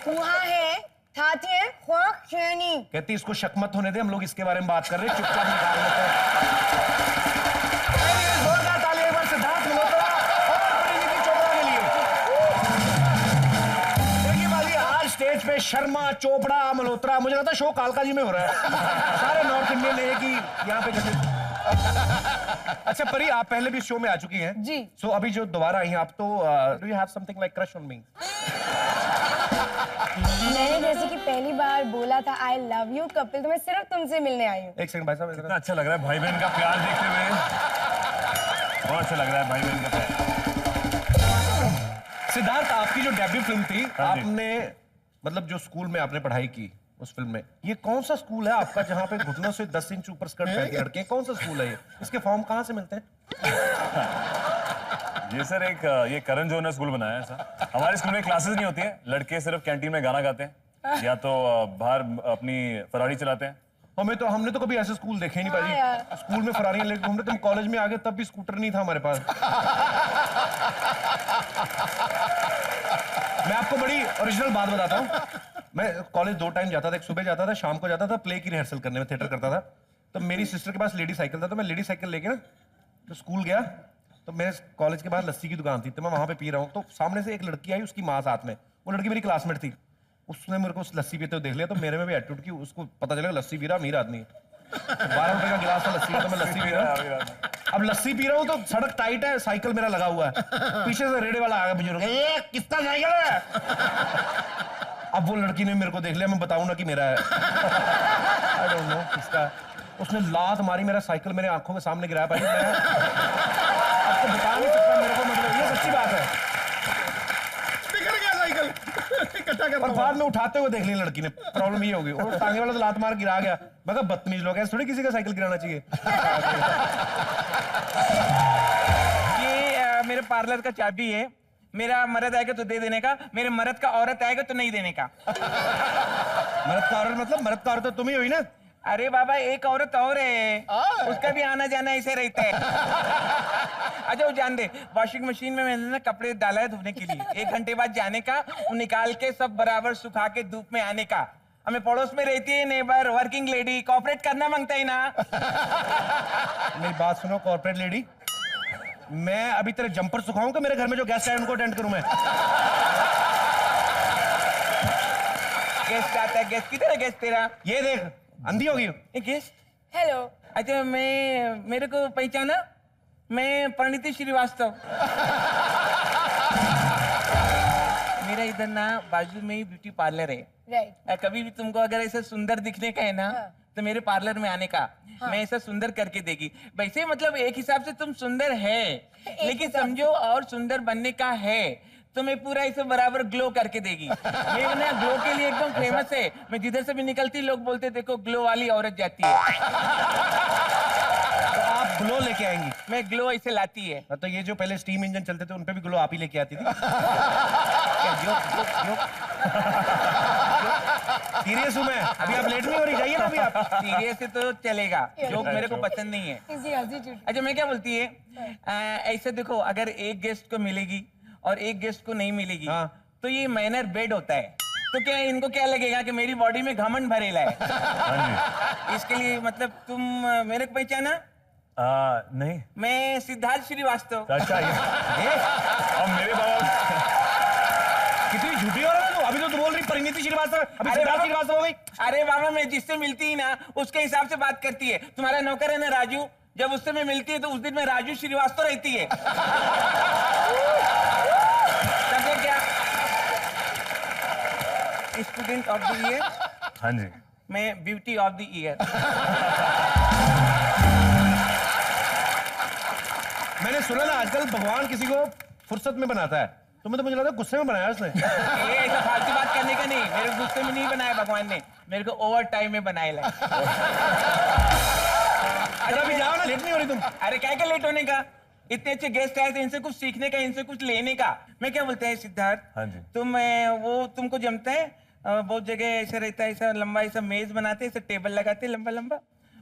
हुआ है थातिए हुआ खेनी। कहती इसको शक मत होने दे, हम लोग इसके बारे में बात कर रहे हैं, चुपचाप निकाल लेते हैं। जोरदार ताली एक बार सिद्धार्थ मल्होत्रा और परिणीति चोपड़ा के लिए। देखिए बाजी, आज स्टेज पे शर्मा, चोपड़ा, मल्होत्रा, मुझे लगता है शो कालका जी में हो रहा है। सारे नॉर्थ इंडियन एक ही यहाँ पे जैसे। अच्छा परी, आप पहले भी शो में आ चुकी हैं जी। सो अभी जो दोबारा आई हैं आप, तो do you have something like crush on me? मैंने जैसे कि पहली बार बोला था आई लव यू कपिल, तो मैं सिर्फ तुमसे मिलने आई हूँ। एक सेकंड भाई साहब, कितना अच्छा लग रहा है भाई बहन का प्यार देखते हुए। बहुत अच्छा लग रहा है भाई बहन का प्यार। सिद्धार्थ, आपकी जो डेब्यू फिल्म थी, हाँ जी। आपने मतलब जो स्कूल में आपने पढ़ाई की उस फिल्म में, ये कौन सा स्कूल है आपका जहाँ पे घुटनों से 10 इंच ऊपर स्कर्ट पहन के लड़के हैं? कौन सा स्कूल है ये? इसके फॉर्म कहाँ से मिलते हैं? ये सर एक ये करण जोहर ने स्कूल बनाया है सर। हमारे स्कूल में क्लासेस नहीं होती है, लड़के सिर्फ कैंटीन में गाना गाते हैं या तो बाहर अपनी फरारी चलाते हैं। हमने तो कभी ऐसे स्कूल देखे नहीं हाँ भाई। यार। स्कूल में फरारियां लेके घूमते, तुम कॉलेज में आ गए तब भी स्कूटर नहीं था हमारे पास। मैं आपको बड़ी ओरिजिनल बात बताता हूँ। मैं कॉलेज 2 टाइम जाता था, एक सुबह जाता था, शाम को जाता था प्ले की रिहर्सल करने में, थिएटर करता था। तो मेरी सिस्टर के पास लेडी साइकिल था, तो मैं लेडी साइकिल लेके ना तो स्कूल गया। तो मेरे कॉलेज के बाहर लस्सी की दुकान थी, तो मैं वहां पे पी रहा हूँ, तो सामने से एक लड़की आई, उसकी माँ साथ में। वो लड़की मेरी क्लासमेट थी। उसने मेरे को लस्सी पीते हुए देख लिया, तो मेरे में भी एटीट्यूड की, उसको पता चला लस्सी पी रहा अमीर आदमी है। 12 रुपए का गिलास था लस्सी का, तो मैं लस्सी पी रहा हूँ। अब लस्सी पी रहा हूँ तो सड़क टाइट है, साइकिल मेरा लगा हुआ है, पीछे से रेड़े वाला आ गया बुजुर्ग, ये किसका साइकिल है? अब वो लड़की ने मेरे को देख लिया, मैं बताऊं ना कि मेरा है। आई डोंट नो किसका। उसने लात मारी, मेरा साइकिल मेरे आंखों के सामने गिराया भाई। मैं आपको बता नहीं सकता मेरे को, मतलब ये सच्ची बात है। बिगड़ गया साइकिल इकट्ठा कर। और बाद में उठाते हुए देख ली लड़की ने, प्रॉब्लम ये होगी। और टांगे वाला तो लात मार गिरा गया। मैं कहा बदतमीज लोग हैं, थोड़ी किसी का साइकिल गिराना चाहिए। ये मेरे पार्लर का चाबी है। मेरा मर्द आएगा तो दे देने का, मेरे मर्द का औरत आएगा तो नहीं देने का। मर्द का औरत मतलब? मर्द का औरत तो तुम ही हुई ना। अरे बाबा एक औरत और है, उसका भी आना जाना ऐसे रहता है। अच्छा वो जान दे, वॉशिंग मशीन में मैंने ना कपड़े डाला है धोने के लिए। 1 घंटे बाद जाने का, वो निकाल के सब बराबर सुखा के धूप में आने का। हमें पड़ोस में रहती है नेबर, वर्किंग लेडी, कॉपरेट करना मांगता है ना। मेरी बात सुनो कॉर्पोरेट लेडी, मैं अभी तेरे जंपर सुखाऊं कि मेरे घर में जो गेस्ट आए उनको अटेंड करूं मैं? गेस्ट आता है, गेस्ट किधर है गेस्ट तेरा? ये देख अंधी होगी। गेस्ट? हेलो। अच्छा मेरे को पहचाना? मैं परिणीति श्रीवास्तव। मेरा इधर ना बाजू में ही ब्यूटी पार्लर है। राइट। कभी भी तुमको अगर ऐसा सुंदर दिखने का है ना, तो मेरे पार्लर में आने का। मैं ऐसा सुंदर करके देगी। वैसे मतलब एक हिसाब से तुम सुंदर है, लेकिन समझो और सुंदर बनने का है तो मैं पूरा इसे बराबर ग्लो करके देगी। ये ना ग्लो के लिए एकदम फेमस है। मैं जिधर से भी निकलती लोग बोलते देखो ग्लो वाली औरत जाती है। तो आप ग्लो लेके आएंगी? मैं ग्लो ऐसे लाती है। तो ये जो पहले स्टीम इंजन चलते थे उन पे भी ग्लो आप ही लेके आती थी? सीरियस हूँ मैं। अभी आप लेट नहीं हो रही, जाइए ना अभी आप। सीरियस है तो चलेगा, जोक मेरे को पसंद नहीं है। अच्छा मैं क्या बोलती है, ऐसे देखो अगर एक गेस्ट को मिलेगी और एक गेस्ट को नहीं मिलेगी, तो ये माइनर बेड होता है। तो क्या इनको क्या लगेगा कि मेरी बॉडी में घमंड भरेला है। इसके लिए मतलब तुम मेरे को पहचाना? नहीं। मैं सिद्धार्थ श्रीवास्तव। अच्छा ये अब मेरे बाबा कितनी झूठी हो रहा है तू। अभी तो तू बोल रही परिणीति श्रीवास्तव, अभी सिद्धार्थ श्रीवास्तव हो गई। अरे बाबा मैं जिससे मिलती ही ना उसके हिसाब से बात करती है। तुम्हारा नौकर है ना राजू, जब उससे मैं मिलती है तो उस दिन मैं राजू श्रीवास्तव रहती है। समझे क्या? Student of the year. हाँ जी। मैं ब्यूटी ऑफ द ईयर। मैंने सुना ना आजकल भगवान किसी को फुर्सत में बनाता है। तुम्हें तो मुझे लगता है गुस्से में बनाया उसने। ये ऐसा फालतू बात करने का नहीं, मेरे गुस्से में नहीं बनाया भगवान ने, मेरे को ओवर टाइम में बनाया। अच्छा अभी जाओ ना, लेट नहीं हो रही तुम? अरे क्या क्या लेट होने का, इतने अच्छे गेस्ट आए थे, इनसे कुछ सीखने का, इनसे कुछ लेने का। मैं क्या बोलते हैं सिद्धार्थ, हाँ जी। तुम वो तुमको जमता है? बहुत जगह ऐसा रहता है, ऐसा लंबा ऐसा मेज बनाते हैं, ऐसा टेबल लगाते हैं लंबा लंबा,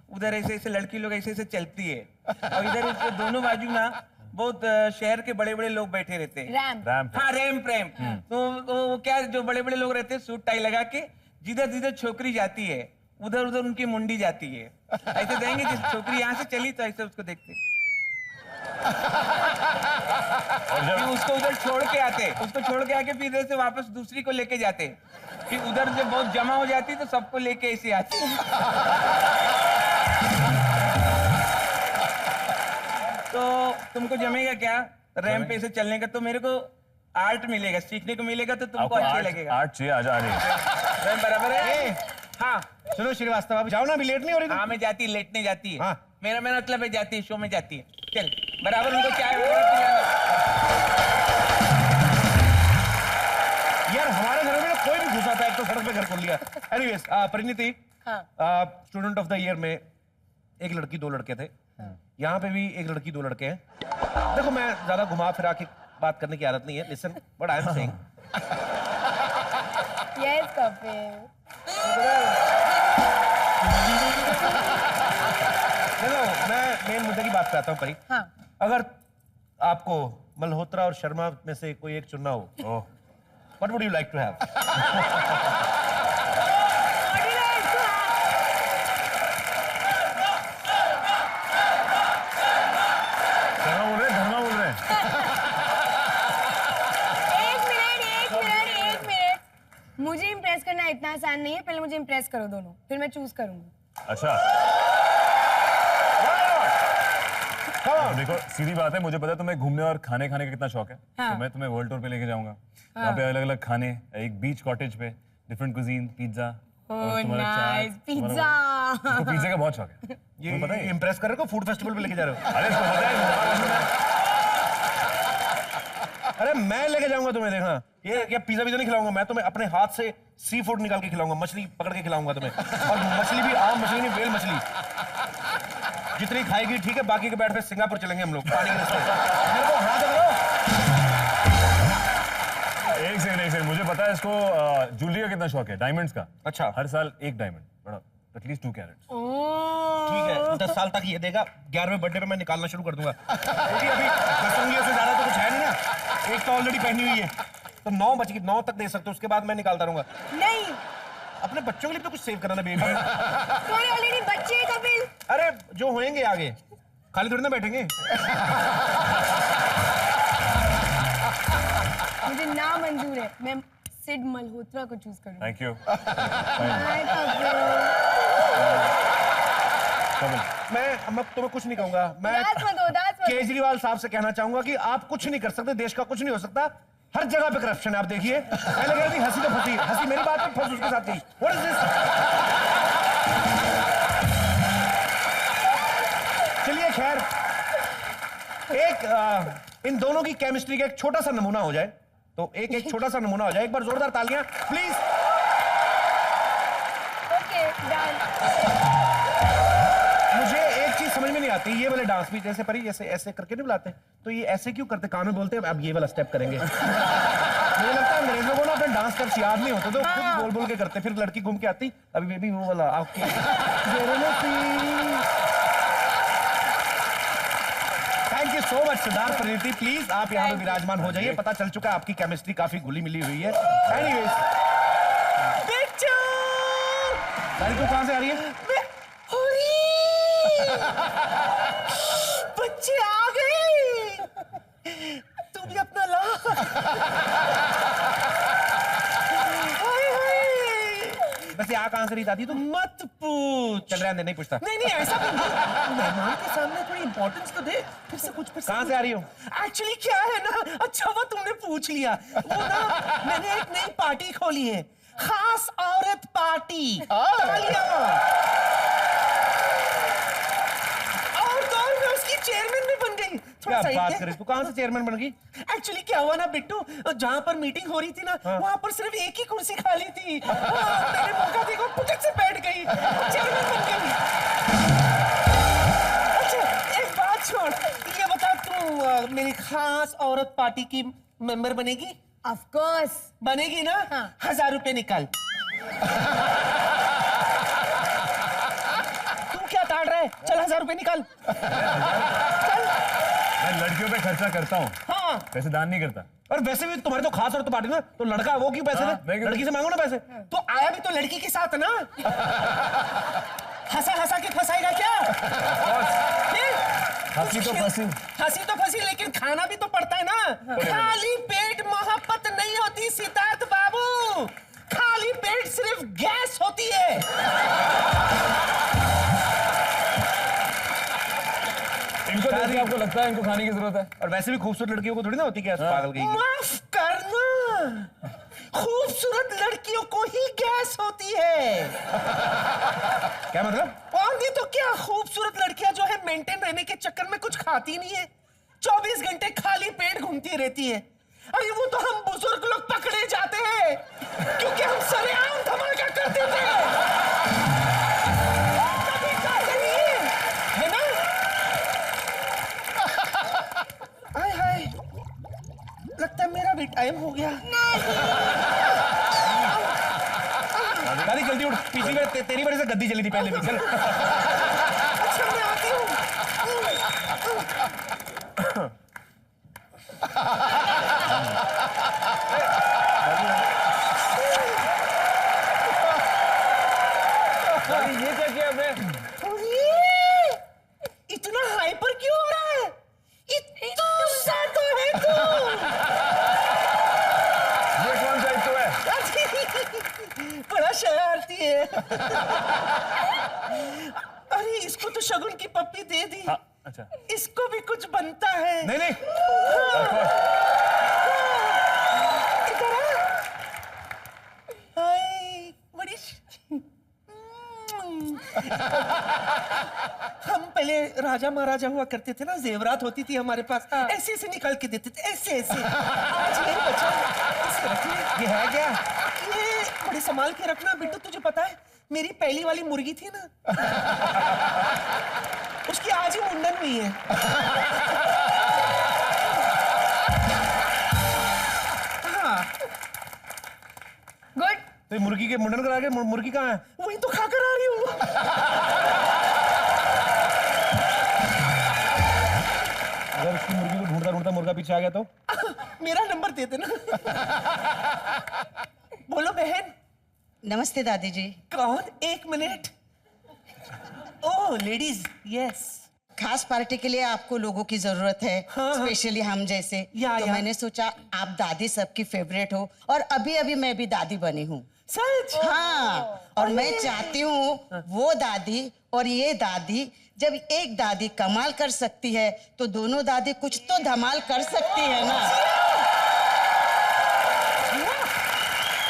उधर ऐसे ऐसे लड़की लोग ऐसे ऐसे चलती है, और इधर ऐसे दोनों बाजू ना बहुत शहर के बड़े बड़े लोग बैठे रहते हैं। रैम्प। हाँ रैम्प रैम्प। तो वो क्या जो बड़े बड़े लोग रहते हैं सूट टाई लगा के, जिधर जिधर छोकरी जाती है उधर उधर उनकी मुंडी जाती है। ऐसे देंगे जिस छोकरी यहाँ से चली तो ऐसे उसको देखते, फिर उसको उधर छोड़ के आते, उसको छोड़ के आके फिर इधर से वापस दूसरी को लेके जाते, फिर उधर जब बहुत जमा हो जाती तो सबको लेके ऐसे आती। तो तुमको जमेगा क्या रैंप पे से चलने का? तो मेरे को आर्ट मिलेगा, सीखने को मिलेगा, तो तुमको अच्छा लगेगा। आर्ट चाहिए, आ रही रैंप बराबर है। हाँ सुनो श्रीवास्तव, अभी जाओ ना, अभी लेट नहीं हो रही तुम? हाँ मैं जाती, लेटने जाती है। हाँ। मेरा मतलब है जाती है, शो में जाती है। चल बराबर उनको चाय वगैरह पिलाना। यार हमारे घर में कोई भी घुसा था, एक तो सड़क पे घर खोल लिया। Anyways Parineeti, student of the year में एक लड़की दो लड़के थे, यहाँ पे भी एक लड़की दो लड़के हैं। देखो मैं ज्यादा घुमा फिरा के बात करने की आदत नहीं है, listen what I am saying. Yes Kapil. देखो मैं मेन मुद्दे की बात पे आता हूँ परी। हाँ। अगर आपको मल्होत्रा और शर्मा में से कोई एक चुनना हो, what would you like to have? Dharma बोल रहे हैं। एक मिनट। मुझे इम्प्रेस करना इतना आसान नहीं है, पहले मुझे इम्प्रेस करो दोनों, फिर मैं चूज करूंगी। अच्छा देखो सीधी बात है, मुझे पता है तुम्हें घूमने और खाने खाने का कितना शौक है। हाँ। तो मैं तुम्हें वर्ल्ड टूर पे लेके जाऊंगा। वहाँ पे अलग अलग खाने, एक बीच कॉटेज पे different cuisine, pizza, nice pizza. इसको पिज्जे का बहुत शौक है। ये तुम्हें पता है? इम्प्रेस कर रहे हो फूड फेस्टिवल पे लेके जा रहे हो? अरे इसको पता है अरे मैं लेके जाऊंगा तुम्हें, देखना ये क्या पिज्जा नहीं खिलाऊंगा मैं तुम्हें, अपने हाथ से सी फूड निकाल के खिलाऊंगा, मछली पकड़ के खिलाऊंगा तुम्हें, और मछली भी आम मछली नहीं, वेल मछली जितनी खाएगी ठीक है, बाकी के बैठ पे सिंगापुर चलेंगे हम लोग पानी के रास्ते। मेरे को हाथ दे दो। एक सेकंड मुझे पता है इसको ज्वेलरी का कितना शौक है, डायमंड्स का। अच्छा। हर साल एक डायमंड बड़ा, एटलीस्ट 2 कैरेट्स। ठीक है 10 साल तक ये देगा, 11वें बर्थडे पे मैं निकालना शुरू कर दूंगा, क्योंकि अभी 10 उंगलियों से ज्यादा तो कुछ है नहीं ना, एक तो ऑलरेडी पहनी हुई है, तो 9 बच गई, 9 तक दे सकते हो, उसके बाद मैं निकालता रहूंगा। नहीं, अपने बच्चों के लिए तो कुछ सेव करना बेबी। तुम्हारे ऑलरेडी बच्चे हैं कपिल। अरे जो होएंगे आगे, खाली थोड़ी ना बैठेंगे। मुझे ना मंजूर है, मैं सिड मल्होत्रा को चूज करूंगा। Thank you. हाय कपिल। मैं तुम्हें कुछ नहीं कहूंगा, मैं उदास मत हो, उदास मत हो। केजरीवाल साहब से कहना चाहूंगा कि आप कुछ नहीं कर सकते, देश का कुछ नहीं हो सकता, हर जगह पे करप्शन है। आप देखिए, मैंने कहा थी हंसी तो फंसी, हंसी मेरी बात पे, फंस उसके साथ थी। What is this? चलिए खैर, एक इन दोनों की केमिस्ट्री का एक छोटा सा नमूना हो जाए, तो एक छोटा सा नमूना हो जाए, एक बार जोरदार तालियां प्लीज। Okay done. मुझे एक चीज समझ में नहीं आती, ये वाले डांस भी जैसे परी जैसे ऐसे करके नहीं बुलाते, तो ये ऐसे क्यों करते, कान में बोलते हैं अब ये वाला स्टेप करेंगे। मुझे लगता है अंग्रेजों को ना अपने डांस स्टेप्स याद नहीं होते, तो खुद बोल बोल के करते, फिर लड़की घूम के आती, अभी बेबी वो वाला आपके। Thank you so much Siddharth Parineeti, please आप यहाँ पे विराजमान हो जाइए, पता चल चुका है आपकी केमिस्ट्री काफी घुली मिली हुई है। एनीवेज, सारी तो कहां से आ रही है? बच्चे आ गए, तू भी अपना ला। बस यहाँ कहां से रही दादी, तुम मत पूछ। चल रहे नहीं पूछता। नहीं ऐसा मेहमान के सामने थोड़ी इंपॉर्टेंस तो दे, फिर से कुछ कहां से आ रही हो? एक्चुअली क्या है ना, अच्छा हुआ तुमने पूछ लिया, वो ना मैंने एक नई पार्टी खोली है, खास औरत पार्टी। और दौर में उसकी चेयरमैन भी बन गई। क्या बात करें, तू कहां से चेयरमैन बन गई? एक्चुअली क्या हुआ ना बिट्टू, जहां पर मीटिंग हो रही थी ना, वहां पर सिर्फ एक ही कुर्सी खाली थी, मैंने मौका देखो पुटक से बैठ गई, चेयरमैन बन गई। अच्छा एक बात छोड़, ये बता तू मेरी खास औरत पार्टी की मेंबर बनेगी? ऑफ कोर्स बनेगी ना? 1000 रुपए निकाल। तू क्या ताड़ रहा है, चल 1000 रुपए निकाल। मैं लड़कियों पे खर्चा करता हूँ, हाँ पैसे दान नहीं करता। और वैसे भी तुम्हारे तो खास और तो पार्टी ना, तो लड़का वो क्यों पैसे दे? लड़की से मांगो ना पैसे। तो आया भी तो लड़की के साथ ना, हंसा के फंसाएगा क्या? हंसी तो फंसी लेकिन खाना भी तो पड़ता है ना। खाली पेट मोहब्बत नहीं होती सिद्धार्थ बाबू, खाली पेट सिर्फ गैस होती है। इनको देख के आपको लगता है इनको खाने की जरूरत है? और वैसे भी खूबसूरत लड़कियों को थोड़ी ना होती क्या पागल की। माफ करना, खूबसूरत लड़कियों को ही गैस होती है। क्या मतलब? और नहीं तो क्या, खूबसूरत लड़कियां जो है मेंटेन रहने के चक्कर में कुछ खाती नहीं है, 24 घंटे खाली पेट घूमती रहती है। अरे वो तो हम बुजुर्ग लोग पकड़े जाते हैं क्योंकि हम सरेआम धमाका करते थे, है ना? हाय हाय, लगता है मेरा भी टाइम हो गया। दादी जल्दी उठ, पिछली बार तेरी वजह से गद्दी चली थी पहले भी। चल अच्छा मैं आती हूँ। ये क्या किया मैं? इतना हाइपर क्यों हो रहा है? इतना सैड है तू। ये कौन सा तो है? बड़ा शरारती है। अरे इसको तो शगुन की पप्पी दे दी। हाँ, अच्छा। इसको भी कुछ बनता है। नहीं इधर आ। हाय, बड़ी राजा महाराजा हुआ करते थे ना, जेवरात होती थी हमारे पास, ऐसे ऐसे निकाल के देते थे, ऐसे ऐसे। आज नहीं बचा, ऐसे रखिए। ये है क्या? ये बड़े संभाल के रखना बिट्टू। तुझे पता है मेरी पहली वाली मुर्गी थी ना, उसकी आज ही मुंडन हुई है। गुड। तो मुर्गी के मुंडन करा के मुर्गी कहाँ है? वही तो खाकर आ रही हूँ। अगर उसकी मुर्गी को ढूंढता ढूंढता मुर्गा पीछे आ गया तो? मेरा नंबर दे देना। बोलो बहन। नमस्ते दादी जी। कौन? 1 मिनट। ओह लेडीज, यस। खास पार्टी के लिए आपको लोगों की जरूरत है, स्पेशली हम जैसे। तो मैंने सोचा आप दादी सबकी फेवरेट हो, और अभी अभी मैं भी दादी बनी हूँ। सच? हाँ, और मैं चाहती हूँ वो दादी और ये दादी, जब एक दादी कमाल कर सकती है तो दोनों दादी कुछ तो धमाल कर सकती है ना।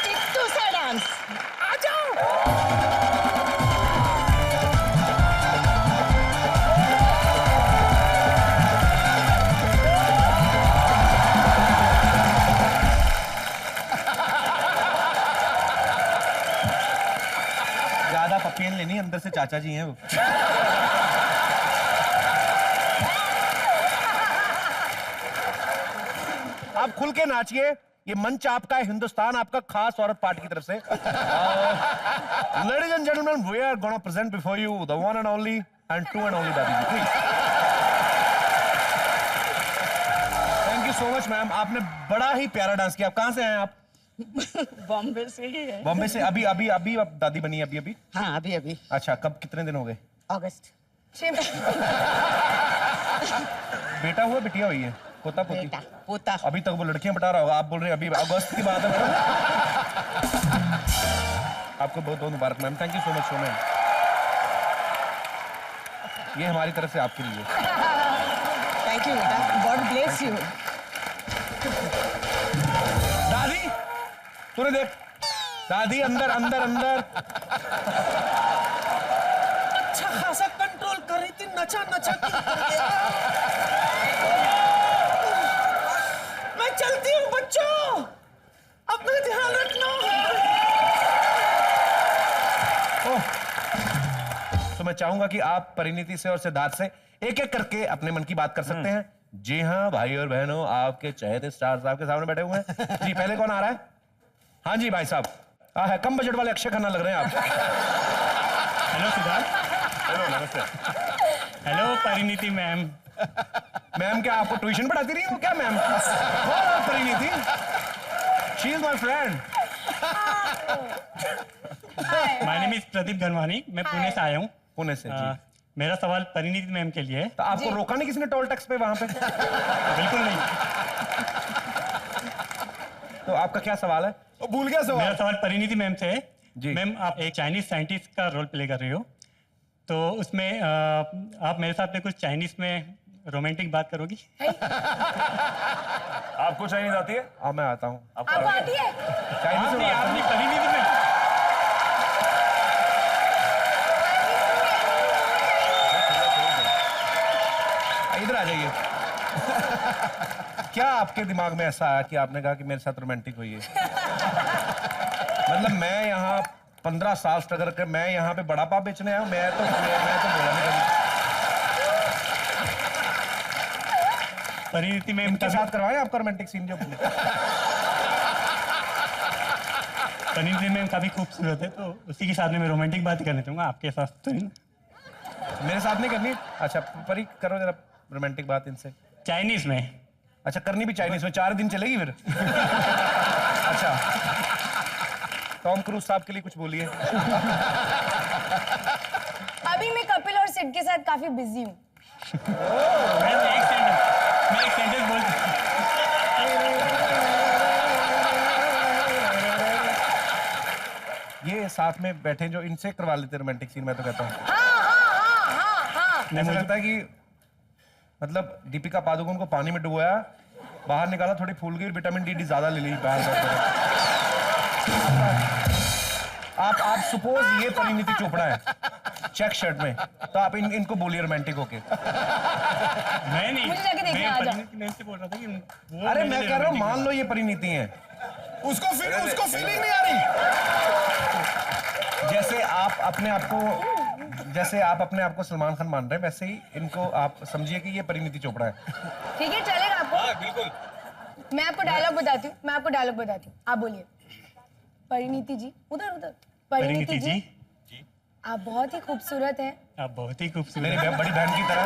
एक दूसरा डांस। आ जाओ। ज्यादा पपियन लेनी, अंदर से चाचा जी हैं वो। आप खुल के नाचिए, ये मंच आपका है, हिंदुस्तान आपका, खास औरत पार्टी की तरफ से। Ladies and gentleman, we are gonna present before you the one and only and two and only Dadi ji, please. Thank you so much ma'am, आपने बड़ा ही प्यारा डांस किया। आप कहाँ से हैं आप? बॉम्बे से ही है। बॉम्बे से? अभी अभी अभी आप दादी बनी? अभी अभी? हाँ, अभी अभी। अच्छा, कब, कितने दिन हो गए? अगस्त। बेटा हुआ, बिटिया हुई है? पोता पोती? बेटा, पोता। अभी तक वो लड़कियां बता रहा होगा, आप बोल रहे हैं अभी अगस्त की बात है मैडम। आपको बहुत बहुत मुबारक ma'am, thank you so much so ma'am. ये हमारी तरफ से आपके लिए। थैंक यू बेटा, गॉड ब्लेस यू। दादी तूने देख, दादी अंदर अंदर अंदर। अच्छा खासा कंट्रोल कर रही थी, नचा नचा के कर दिया। मैं चलती हूँ बच्चों, अपना ध्यान रखना। तो मैं चाहूंगा कि आप परिणीति से और सिद्धार्थ से एक एक करके अपने मन की बात कर सकते हैं। जी हाँ भाई और बहनों, आपके चहेते स्टार साहब के सामने बैठे हुए हैं। जी, पहले कौन आ रहा है? हाँ जी भाई साहब। है कम बजट वाले अक्षय खन्ना लग रहे हैं आप। हेलो सिद्धार्थ। हेलो, नमस्ते। Hello Parineeti ma'am. मैम क्या आपको ट्यूशन पढ़ाती रही हो क्या ma'am? Parineeti, she is my friend. My name is Pradeep Dhanwani, मैं पुणे से आया हूँ। पुणे से जी। मेरा सवाल परिणीति मैम के लिए है। तो आपको रोका नहीं किसी ने टोल टैक्स पे वहां पे? बिल्कुल नहीं। तो आपका क्या सवाल है? भूल गया सवाल। मेरा सवाल परिणीति मैम से है। जी। मैम, आप एक चाइनीज साइंटिस्ट का रोल प्ले कर रही हो, तो उसमें आप मेरे साथ में कुछ चाइनीज में रोमांटिक बात करोगी? आपको चाइनीज आती है? अब मैं आता हूँ। आपको आती है? चाइनीज से बात आपने परिणीति में इधर आ जाइए। क्या आपके दिमाग में ऐसा आया कि आपने कहा कि मेरे साथ रोमांटिक हुई है? मतलब मैं यहाँ 15 साल स्ट्रगल कर, मैं यहाँ पे बड़ा पाप बेचने आया हूँ। मैं तो बोला नहीं कभी। परिणीति मैम इनके साथ करवाएं आपका रोमांटिक सीन जो। परिणीति मैम काफी खूबसूरत है, तो उसी के साथ में मैं रोमांटिक बात करना चाहूंगा, आपके साथ तो नहीं? मेरे साथ नहीं करनी? अच्छा, परी करो जरा रोमांटिक बात इनसे। चाइनीज में? अच्छा, करनी भी चाइनीज में? 4 दिन चलेगी फिर? अच्छा, टॉम क्रूज साहब के लिए कुछ बोलिए। अभी मैं कपिल और सिड के साथ काफी बिजी हूँ। मैं एक सेंटेंस बोल। ये साथ में बैठे जो, इनसे करवा लेते रोमांटिक सीन, मैं तो कहता हूँ। ऐसा लगता है कि मतलब दीपिका पादुकोण को पानी में डुबोया, बाहर निकाला, थोड़ी फूल गई, विटामिन डी ज्यादा ले ली बाहर। आप सपोज ये परिणीति चोपड़ा है, चेक शर्ट में, तो आप इनको बोलिए रोमांटिक होके। मैं नहीं, मुझे जाके देखना, मैं आ जाओ। परिणीति मैम से बोल रहा था कि वो अरे मेरे मैं लिए कह रहा हूँ romantic मान लो ये परिणीति है। उसको फीलिंग नहीं आ रही। जैसे आप अपने आप को सलमान खान मान रहे हैं, वैसे ही इनको आप समझिए कि ये परिणीति चोपड़ा है। ठीक है, चलेगा आपको? हाँ बिल्कुल। मैं आपको डायलॉग बताती हूँ, आप बोलिए। परिणीति जी, उधर। परिणीति जी, आप बहुत ही खूबसूरत हैं। आप बहुत ही खूबसूरत मेरी हैं। बड़ी बहन की तरह।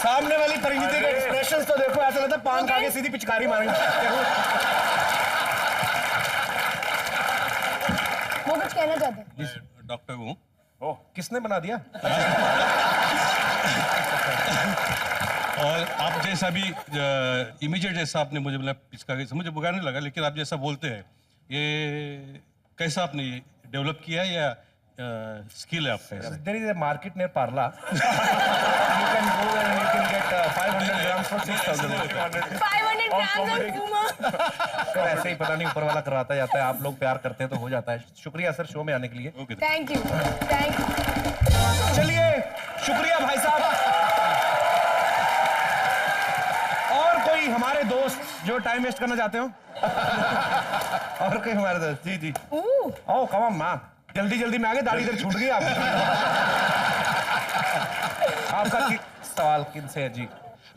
सामने वाली परिणीति के एक्सप्रेशंस तो देखो, ऐसा लगता है पान खा के सीधी पिचकारी मारेंगे। वो कुछ कहना चाहते हैं? डॉक्टर हूँ। ओह, किसने बना दिया? और आप जैसा भी इमीडिएट जैसा आपने मुझे मतलब पिचकारी से मुझे बुरा नहीं लगा, लेकिन आप जैसा बोलते हैं ये कैसा आपने ये डेवलप किया है या स्किल है आपका? There is a market near Parla. You can go there and you can get 500 grams for 6,000 rupees. 500 grams of Puma. तो ऐसे ही पता नहीं ऊपर वाला करवाता जाता है, आप लोग प्यार करते हैं तो हो जाता है। शुक्रिया सर शो में आने के लिए। Thank you. चलिए शुक्रिया भाई साहब। और कोई हमारे दोस्त जो टाइम वेस्ट करना चाहते हो? और कोई हमारे दोस्त? जी। ओह कम ऑन मैम, जल्दी में आगे, दाढ़ी इधर छूट गई आपकी। आपका सवाल किनसे है जी?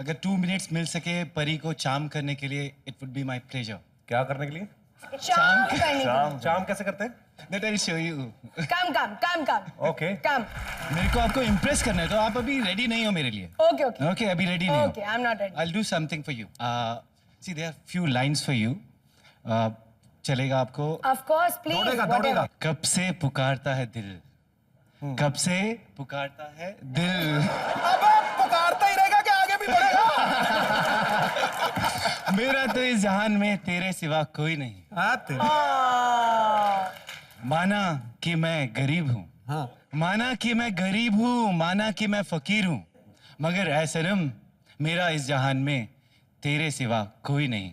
अगर 2 मिनट्स मिल सके परी को चार्म करने के लिए, it would be my pleasure. क्या करने के लिए? चार्म करने के लिए। चार्म कैसे करते हैं? That I'll show you. काम। ओके। काम। मेरे को आपको इम्प्रेस करना है, तो आप अभी रेडी नहीं हो मेरे लिए। ओके, अभी रेडी नहीं हो। Okay, I'm not ready. I'll do something for you. See, there are few lines for you. चलेगा आपको? Of course, please. दौड़ेगा। कब से पुकारता है दिल, कब से पुकारता है दिल। अब पुकारता ही रहेगा कि आगे भी बढ़ेगा? मेरा तो इस जहान में तेरे सिवा कोई नहीं। माना कि मैं गरीब हूँ, माना कि मैं गरीब हूँ, माना कि मैं फकीर हूँ, मगर ऐ सनम मेरा इस जहान में तेरे सिवा कोई नहीं।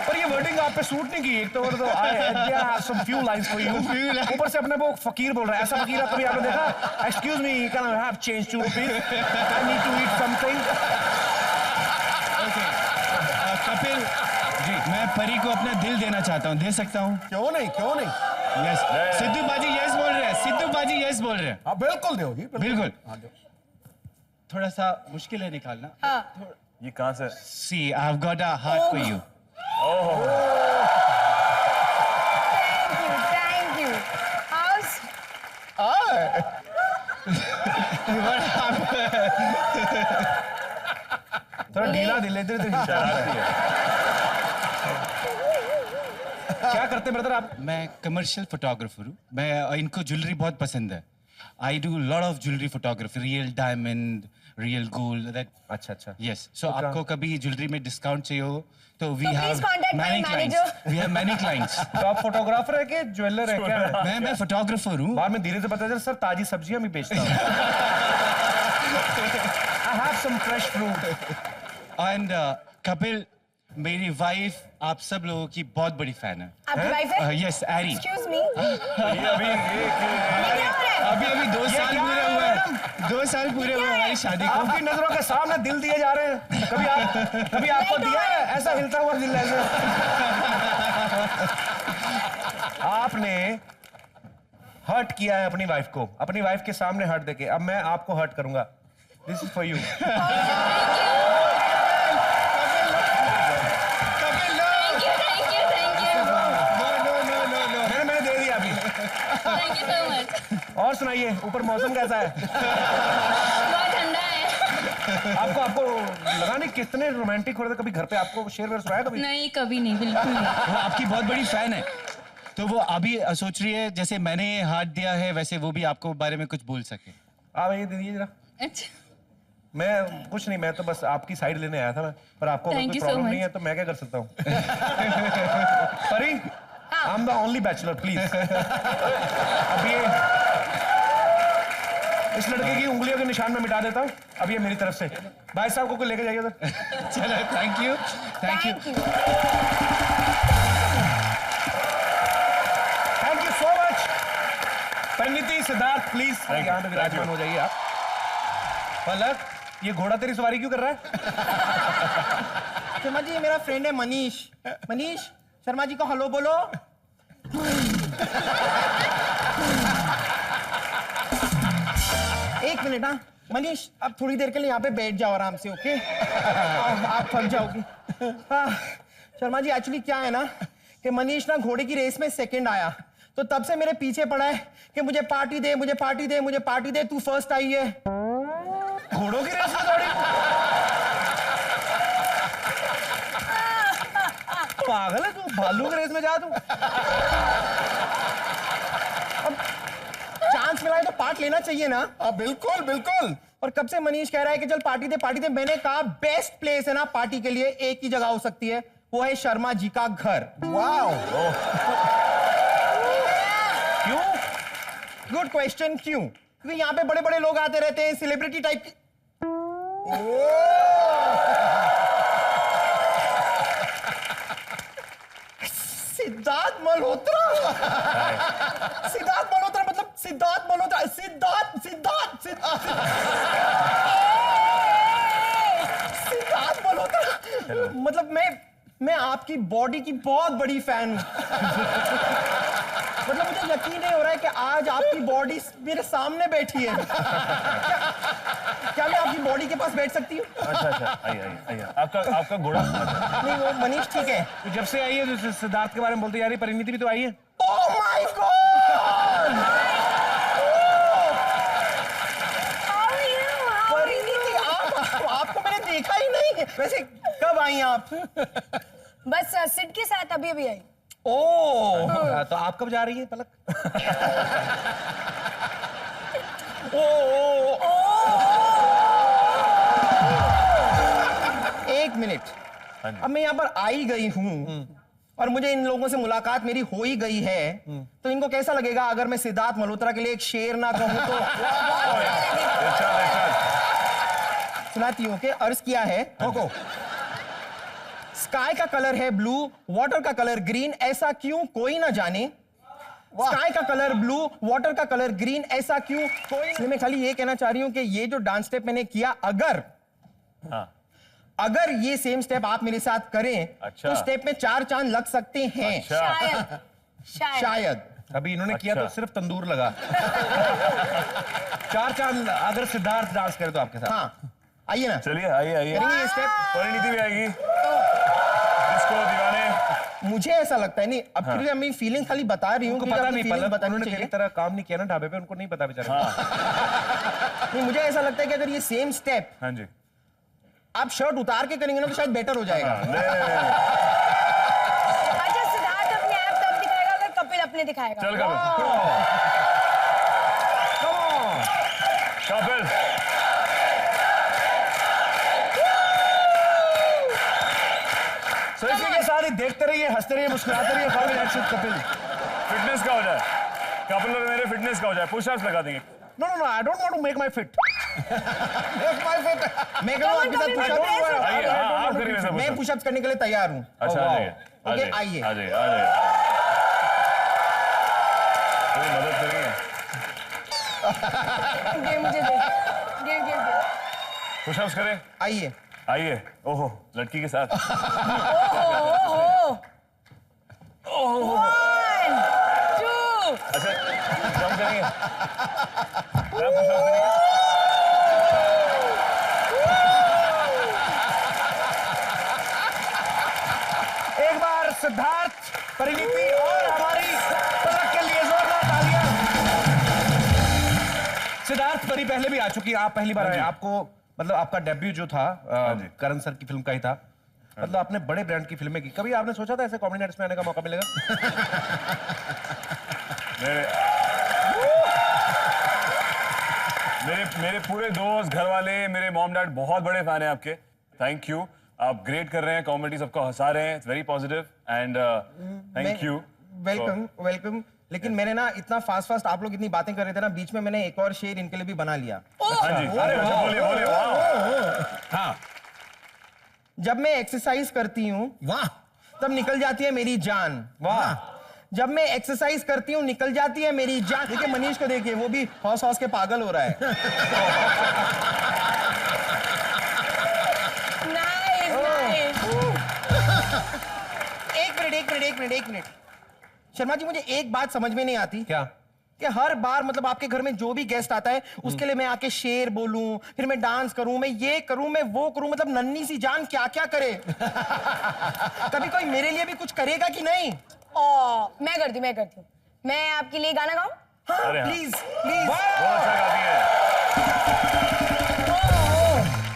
पर ये वर्डिंग आप पे सूट नहीं की। एक तो I have some few lines for you. ऊपर से अपने वो फकीर बोल रहा है। ऐसा फकीर कभी आपने देखा? Excuse me, can I have change 2 rupees? I need to eat something. Okay. Kapil ji, मैं परी को अपना दिल देना चाहता हूँ, दे सकता हूँ? क्यों नहीं? यस। सिद्धू बाजी यस बोल रहे हैं। हाँ बिल्कुल दो जी, बिल्कुल। थोड़ा सा मुश्किल है निकालना। ये कहाँ से? See, I've got a heart for you. Thank you. How's? थोड़ा ढीला दिल इधर शरारती है। क्या करते हैं ब्रदर आप? मैं कमर्शियल फोटोग्राफर हूँ। मैं इनको ज्वेलरी बहुत पसंद है। I do lot of jewellery photography, real diamond, real gold, that. अच्छा। यस। सो आपको कभी ज्वेलरी में डिस्काउंट चाहिए हो तो we please have contact my many manager. Clients. We have many clients. तो आप फोटोग्राफर है कि ज्वेलर है क्या? मैं फोटोग्राफर हूँ। बाद में धीरे से पता चला सर ताजी सब्जियां भी बेचता हूँ। I have some fresh fruit. And Kapil, मेरी वाइफ आप सब लोगों की बहुत बड़ी फैन है। आपकी वाइफ है? यस, एरी। Excuse me. अभी 2 साल पूरे हुए हैं। 2 साल पूरे हुए हमारी शादी को। आपकी नजरों के सामने दिल दिए जा रहे हैं। कभी आपको दिया है ऐसा हिलता हुआ दिल? ऐसे आपने हर्ट किया है अपनी वाइफ को, अपनी वाइफ के सामने हर्ट देके। अब मैं आपको हर्ट करूंगा। This is for you. मैंने दे दिया अभी। Thank you so much. और सुनाइए, ऊपर मौसम कैसा है? बहुत ठंडा है। आपको लगा नहीं कितने रोमांटिक हो रहे थे? कभी घर पे आपको शेर वेर सुनाया कभी? नहीं, कभी नहीं, बिल्कुल नहीं। वो आपकी बहुत बड़ी फैन है, तो वो अभी सोच रही है जैसे मैंने हाथ दिया है वैसे वो भी आपको बारे में कुछ बोल सके। आप ये दे दीजिए जरा। अच्छा। मैं कुछ नहीं, मैं तो बस आपकी साइड लेने आया था मैं, पर आपको अगर कोई प्रॉब्लम नहीं है तो मैं क्या कर सकता हूँ? परी, I am the only bachelor, please. अब ये इस लड़के की उंगलियों के निशान में मिटा देता हूँ। अब ये मेरी तरफ से। भाई साहब को लेके जाइए उधर। चलो, thank you. Parineeti, Siddharth please यहाँ पे विराजमान हो जाइए आप। पलक, ये घोड़ा तेरी सवारी क्यों कर रहा है? शर्मा जी, ये मेरा फ्रेंड है मनीष। मनीष, शर्मा जी को हेलो बोलो। एक मिनट, हाँ मनीष, आप थोड़ी देर के लिए यहाँ पे बैठ जाओ आराम से, ओके? आप थक जाओगे। हाँ, शर्मा जी एक्चुअली क्या है ना कि मनीष ना घोड़े की रेस में सेकंड आया, तो तब से मेरे पीछे पड़ा है कि मुझे पार्टी दे, मुझे पार्टी दे, मुझे पार्टी दे, तू फर्स्ट आई है। घोड़ों की रेस में दौड़ी? पागल है तू, भालू की रेस में जा तू। अब चांस मिला है तो पार्ट लेना चाहिए ना? बिल्कुल बिल्कुल। और कब से मनीष कह रहा है कि चल पार्टी दे पार्टी दे, मैंने कहा बेस्ट प्लेस है ना पार्टी के लिए, एक ही जगह हो सकती है, वो है शर्मा जी का घर। वाओ। क्यों? गुड क्वेश्चन, क्यों? क्योंकि यहाँ पे बड़े बड़े लोग आते रहते हैं, सेलिब्रिटी टाइप की। सिद्धार्थ मल्होत्रा। सिद्धार्थ मल्होत्रा मतलब सिद्धार्थ मल्होत्रा, सिद्धार्थ सिद्धार्थ सिद्धार्थ मल्होत्रा। मतलब मैं आपकी बॉडी की बहुत बड़ी फैन हूं। मतलब मुझे यकीन नहीं हो रहा है कि आज आपकी बॉडी मेरे सामने बैठी है। क्या मैं आपकी बॉडी के पास बैठ सकती हूँ? अच्छा, आइए। आपका घोड़ा नहीं, वो मनीष ठीक है। तो जब से आई है तो सिद्धार्थ के बारे में बोलते यार, परिणीति भी तो आई है। Oh my God! परिणीति, आपको मैंने देखा ही नहीं। वैसे कब आई आप? बस सिड के साथ अभी अभी आई। ओह, तो आप कब जा रही है पलक? एक मिनट, अब मैं यहाँ पर आई गई हूँ और मुझे इन लोगों से मुलाकात मेरी हो ही गई है, तो इनको कैसा लगेगा अगर मैं सिद्धार्थ मल्होत्रा के लिए एक शेर ना कहूँ तो? सुनाती हूँ कि अर्ज किया है, स्काई का कलर है ब्लू, वाटर का कलर ग्रीन, ऐसा क्यों कोई ना जाने। स्काई का कलर ब्लू, वाटर का कलर ग्रीन, ऐसा क्यों कोई। मैं खाली ये कहना चाह रही हूँ कि ये जो डांस स्टेप मैंने किया, अगर ये सेम स्टेप आप मेरे साथ करें, तो स्टेप में 4 चांद लग सकते हैं। शायद। अभी इन्होंने किया तो सिर्फ तंदूर लगा। 4 चांद अगर सिद्धार्थ डांस करे तो आपके साथ। हाँ, आइए ना। चलिए, आइए। परिणीति भी आएगी। इसको दीवाने। मुझे ऐसा लगता है, नहीं अब फिर मैं फीलिंग खाली बता रही हूँ, पता नहीं पता, उन्होंने तेरी तरह काम नहीं किया ना ढाबे पे, उनको नहीं पता बेचारे। नहीं, मुझे ऐसा लगता है कि अगर ये सेम स्टेप हाँ जी आप शर्ट उतार के करेंगे ना तो शायद बेटर हो जाएगा। अच्छा, सिद्धार्थ अपने ऐप तब दिखाएगा अगर कपिल अपने दिखाएगा। चल कपिल। So, इसी के साथ ही देखते रहिए, हंसते रहिए, मुस्कुराते रहिए। कपिल फिटनेस का हो जाए, कपिल और मेरे फिटनेस का हो जाए, पुशअप्स लगा देंगे। No, I don't want to make my fit. मैं पुशअप्स करने के लिए तैयार हूँ। अच्छा, ओके, आइए। मदद करेंगे। मुझे दे। पुशअप्स करें। आइए। ओहो, लड़की के साथ। ओहो। 1, 2। अच्छा, जंप करेंगे। एक बार सिद्धार्थ, परिणीति और हमारी पलक के लिए जोरदार तालियां। सिद्धार्थ परी पहले भी आ चुकी है, आप पहली बार आए। आपको मतलब आपका डेब्यू जो था करण सर की फिल्म का ही था, मतलब आपने बड़े ब्रांड की फिल्में की। कभी आपने सोचा था ऐसे कॉमेडी नाइट्स में आने का मौका मिलेगा? मेरे पूरे दोस्त, घर वाले, मेरे मॉम डैड बहुत बड़े फैन हैं आपके। थैंक यू, आप ग्रेट कर रहे हैं, कॉमेडी सबको हंसा रहे हैं, it's very positive and thank you. Welcome. लेकिन मैंने ना इतना फास्ट आप लोग इतनी बातें कर रहे थे ना, बीच में मैंने एक और शेर इनके लिए भी बना लिया। बोलिए। हाँ, जब मैं एक्सरसाइज करती हूँ तब निकल जाती है मेरी जान। वाह। जब मैं एक्सरसाइज करती हूँ निकल जाती है मेरी जान। देखिए मनीष को देखिए, वो भी हौस हौस के पागल हो रहा है। एक मिनट शर्मा जी, मुझे एक बात समझ में नहीं आती। क्या? कि हर बार मतलब आपके घर में जो भी गेस्ट आता है उसके लिए मैं आके शेर बोलूं, फिर मैं डांस करूं, मैं ये करूं, मैं वो करूं, मतलब नन्ही सी जान क्या क्या करे। कभी कोई मेरे लिए भी कुछ करेगा कि नहीं? मैं करती हूँ। मैं आपके लिए गाना गाऊं? हाँ, प्लीज प्लीज। बहुत अच्छा गाती है।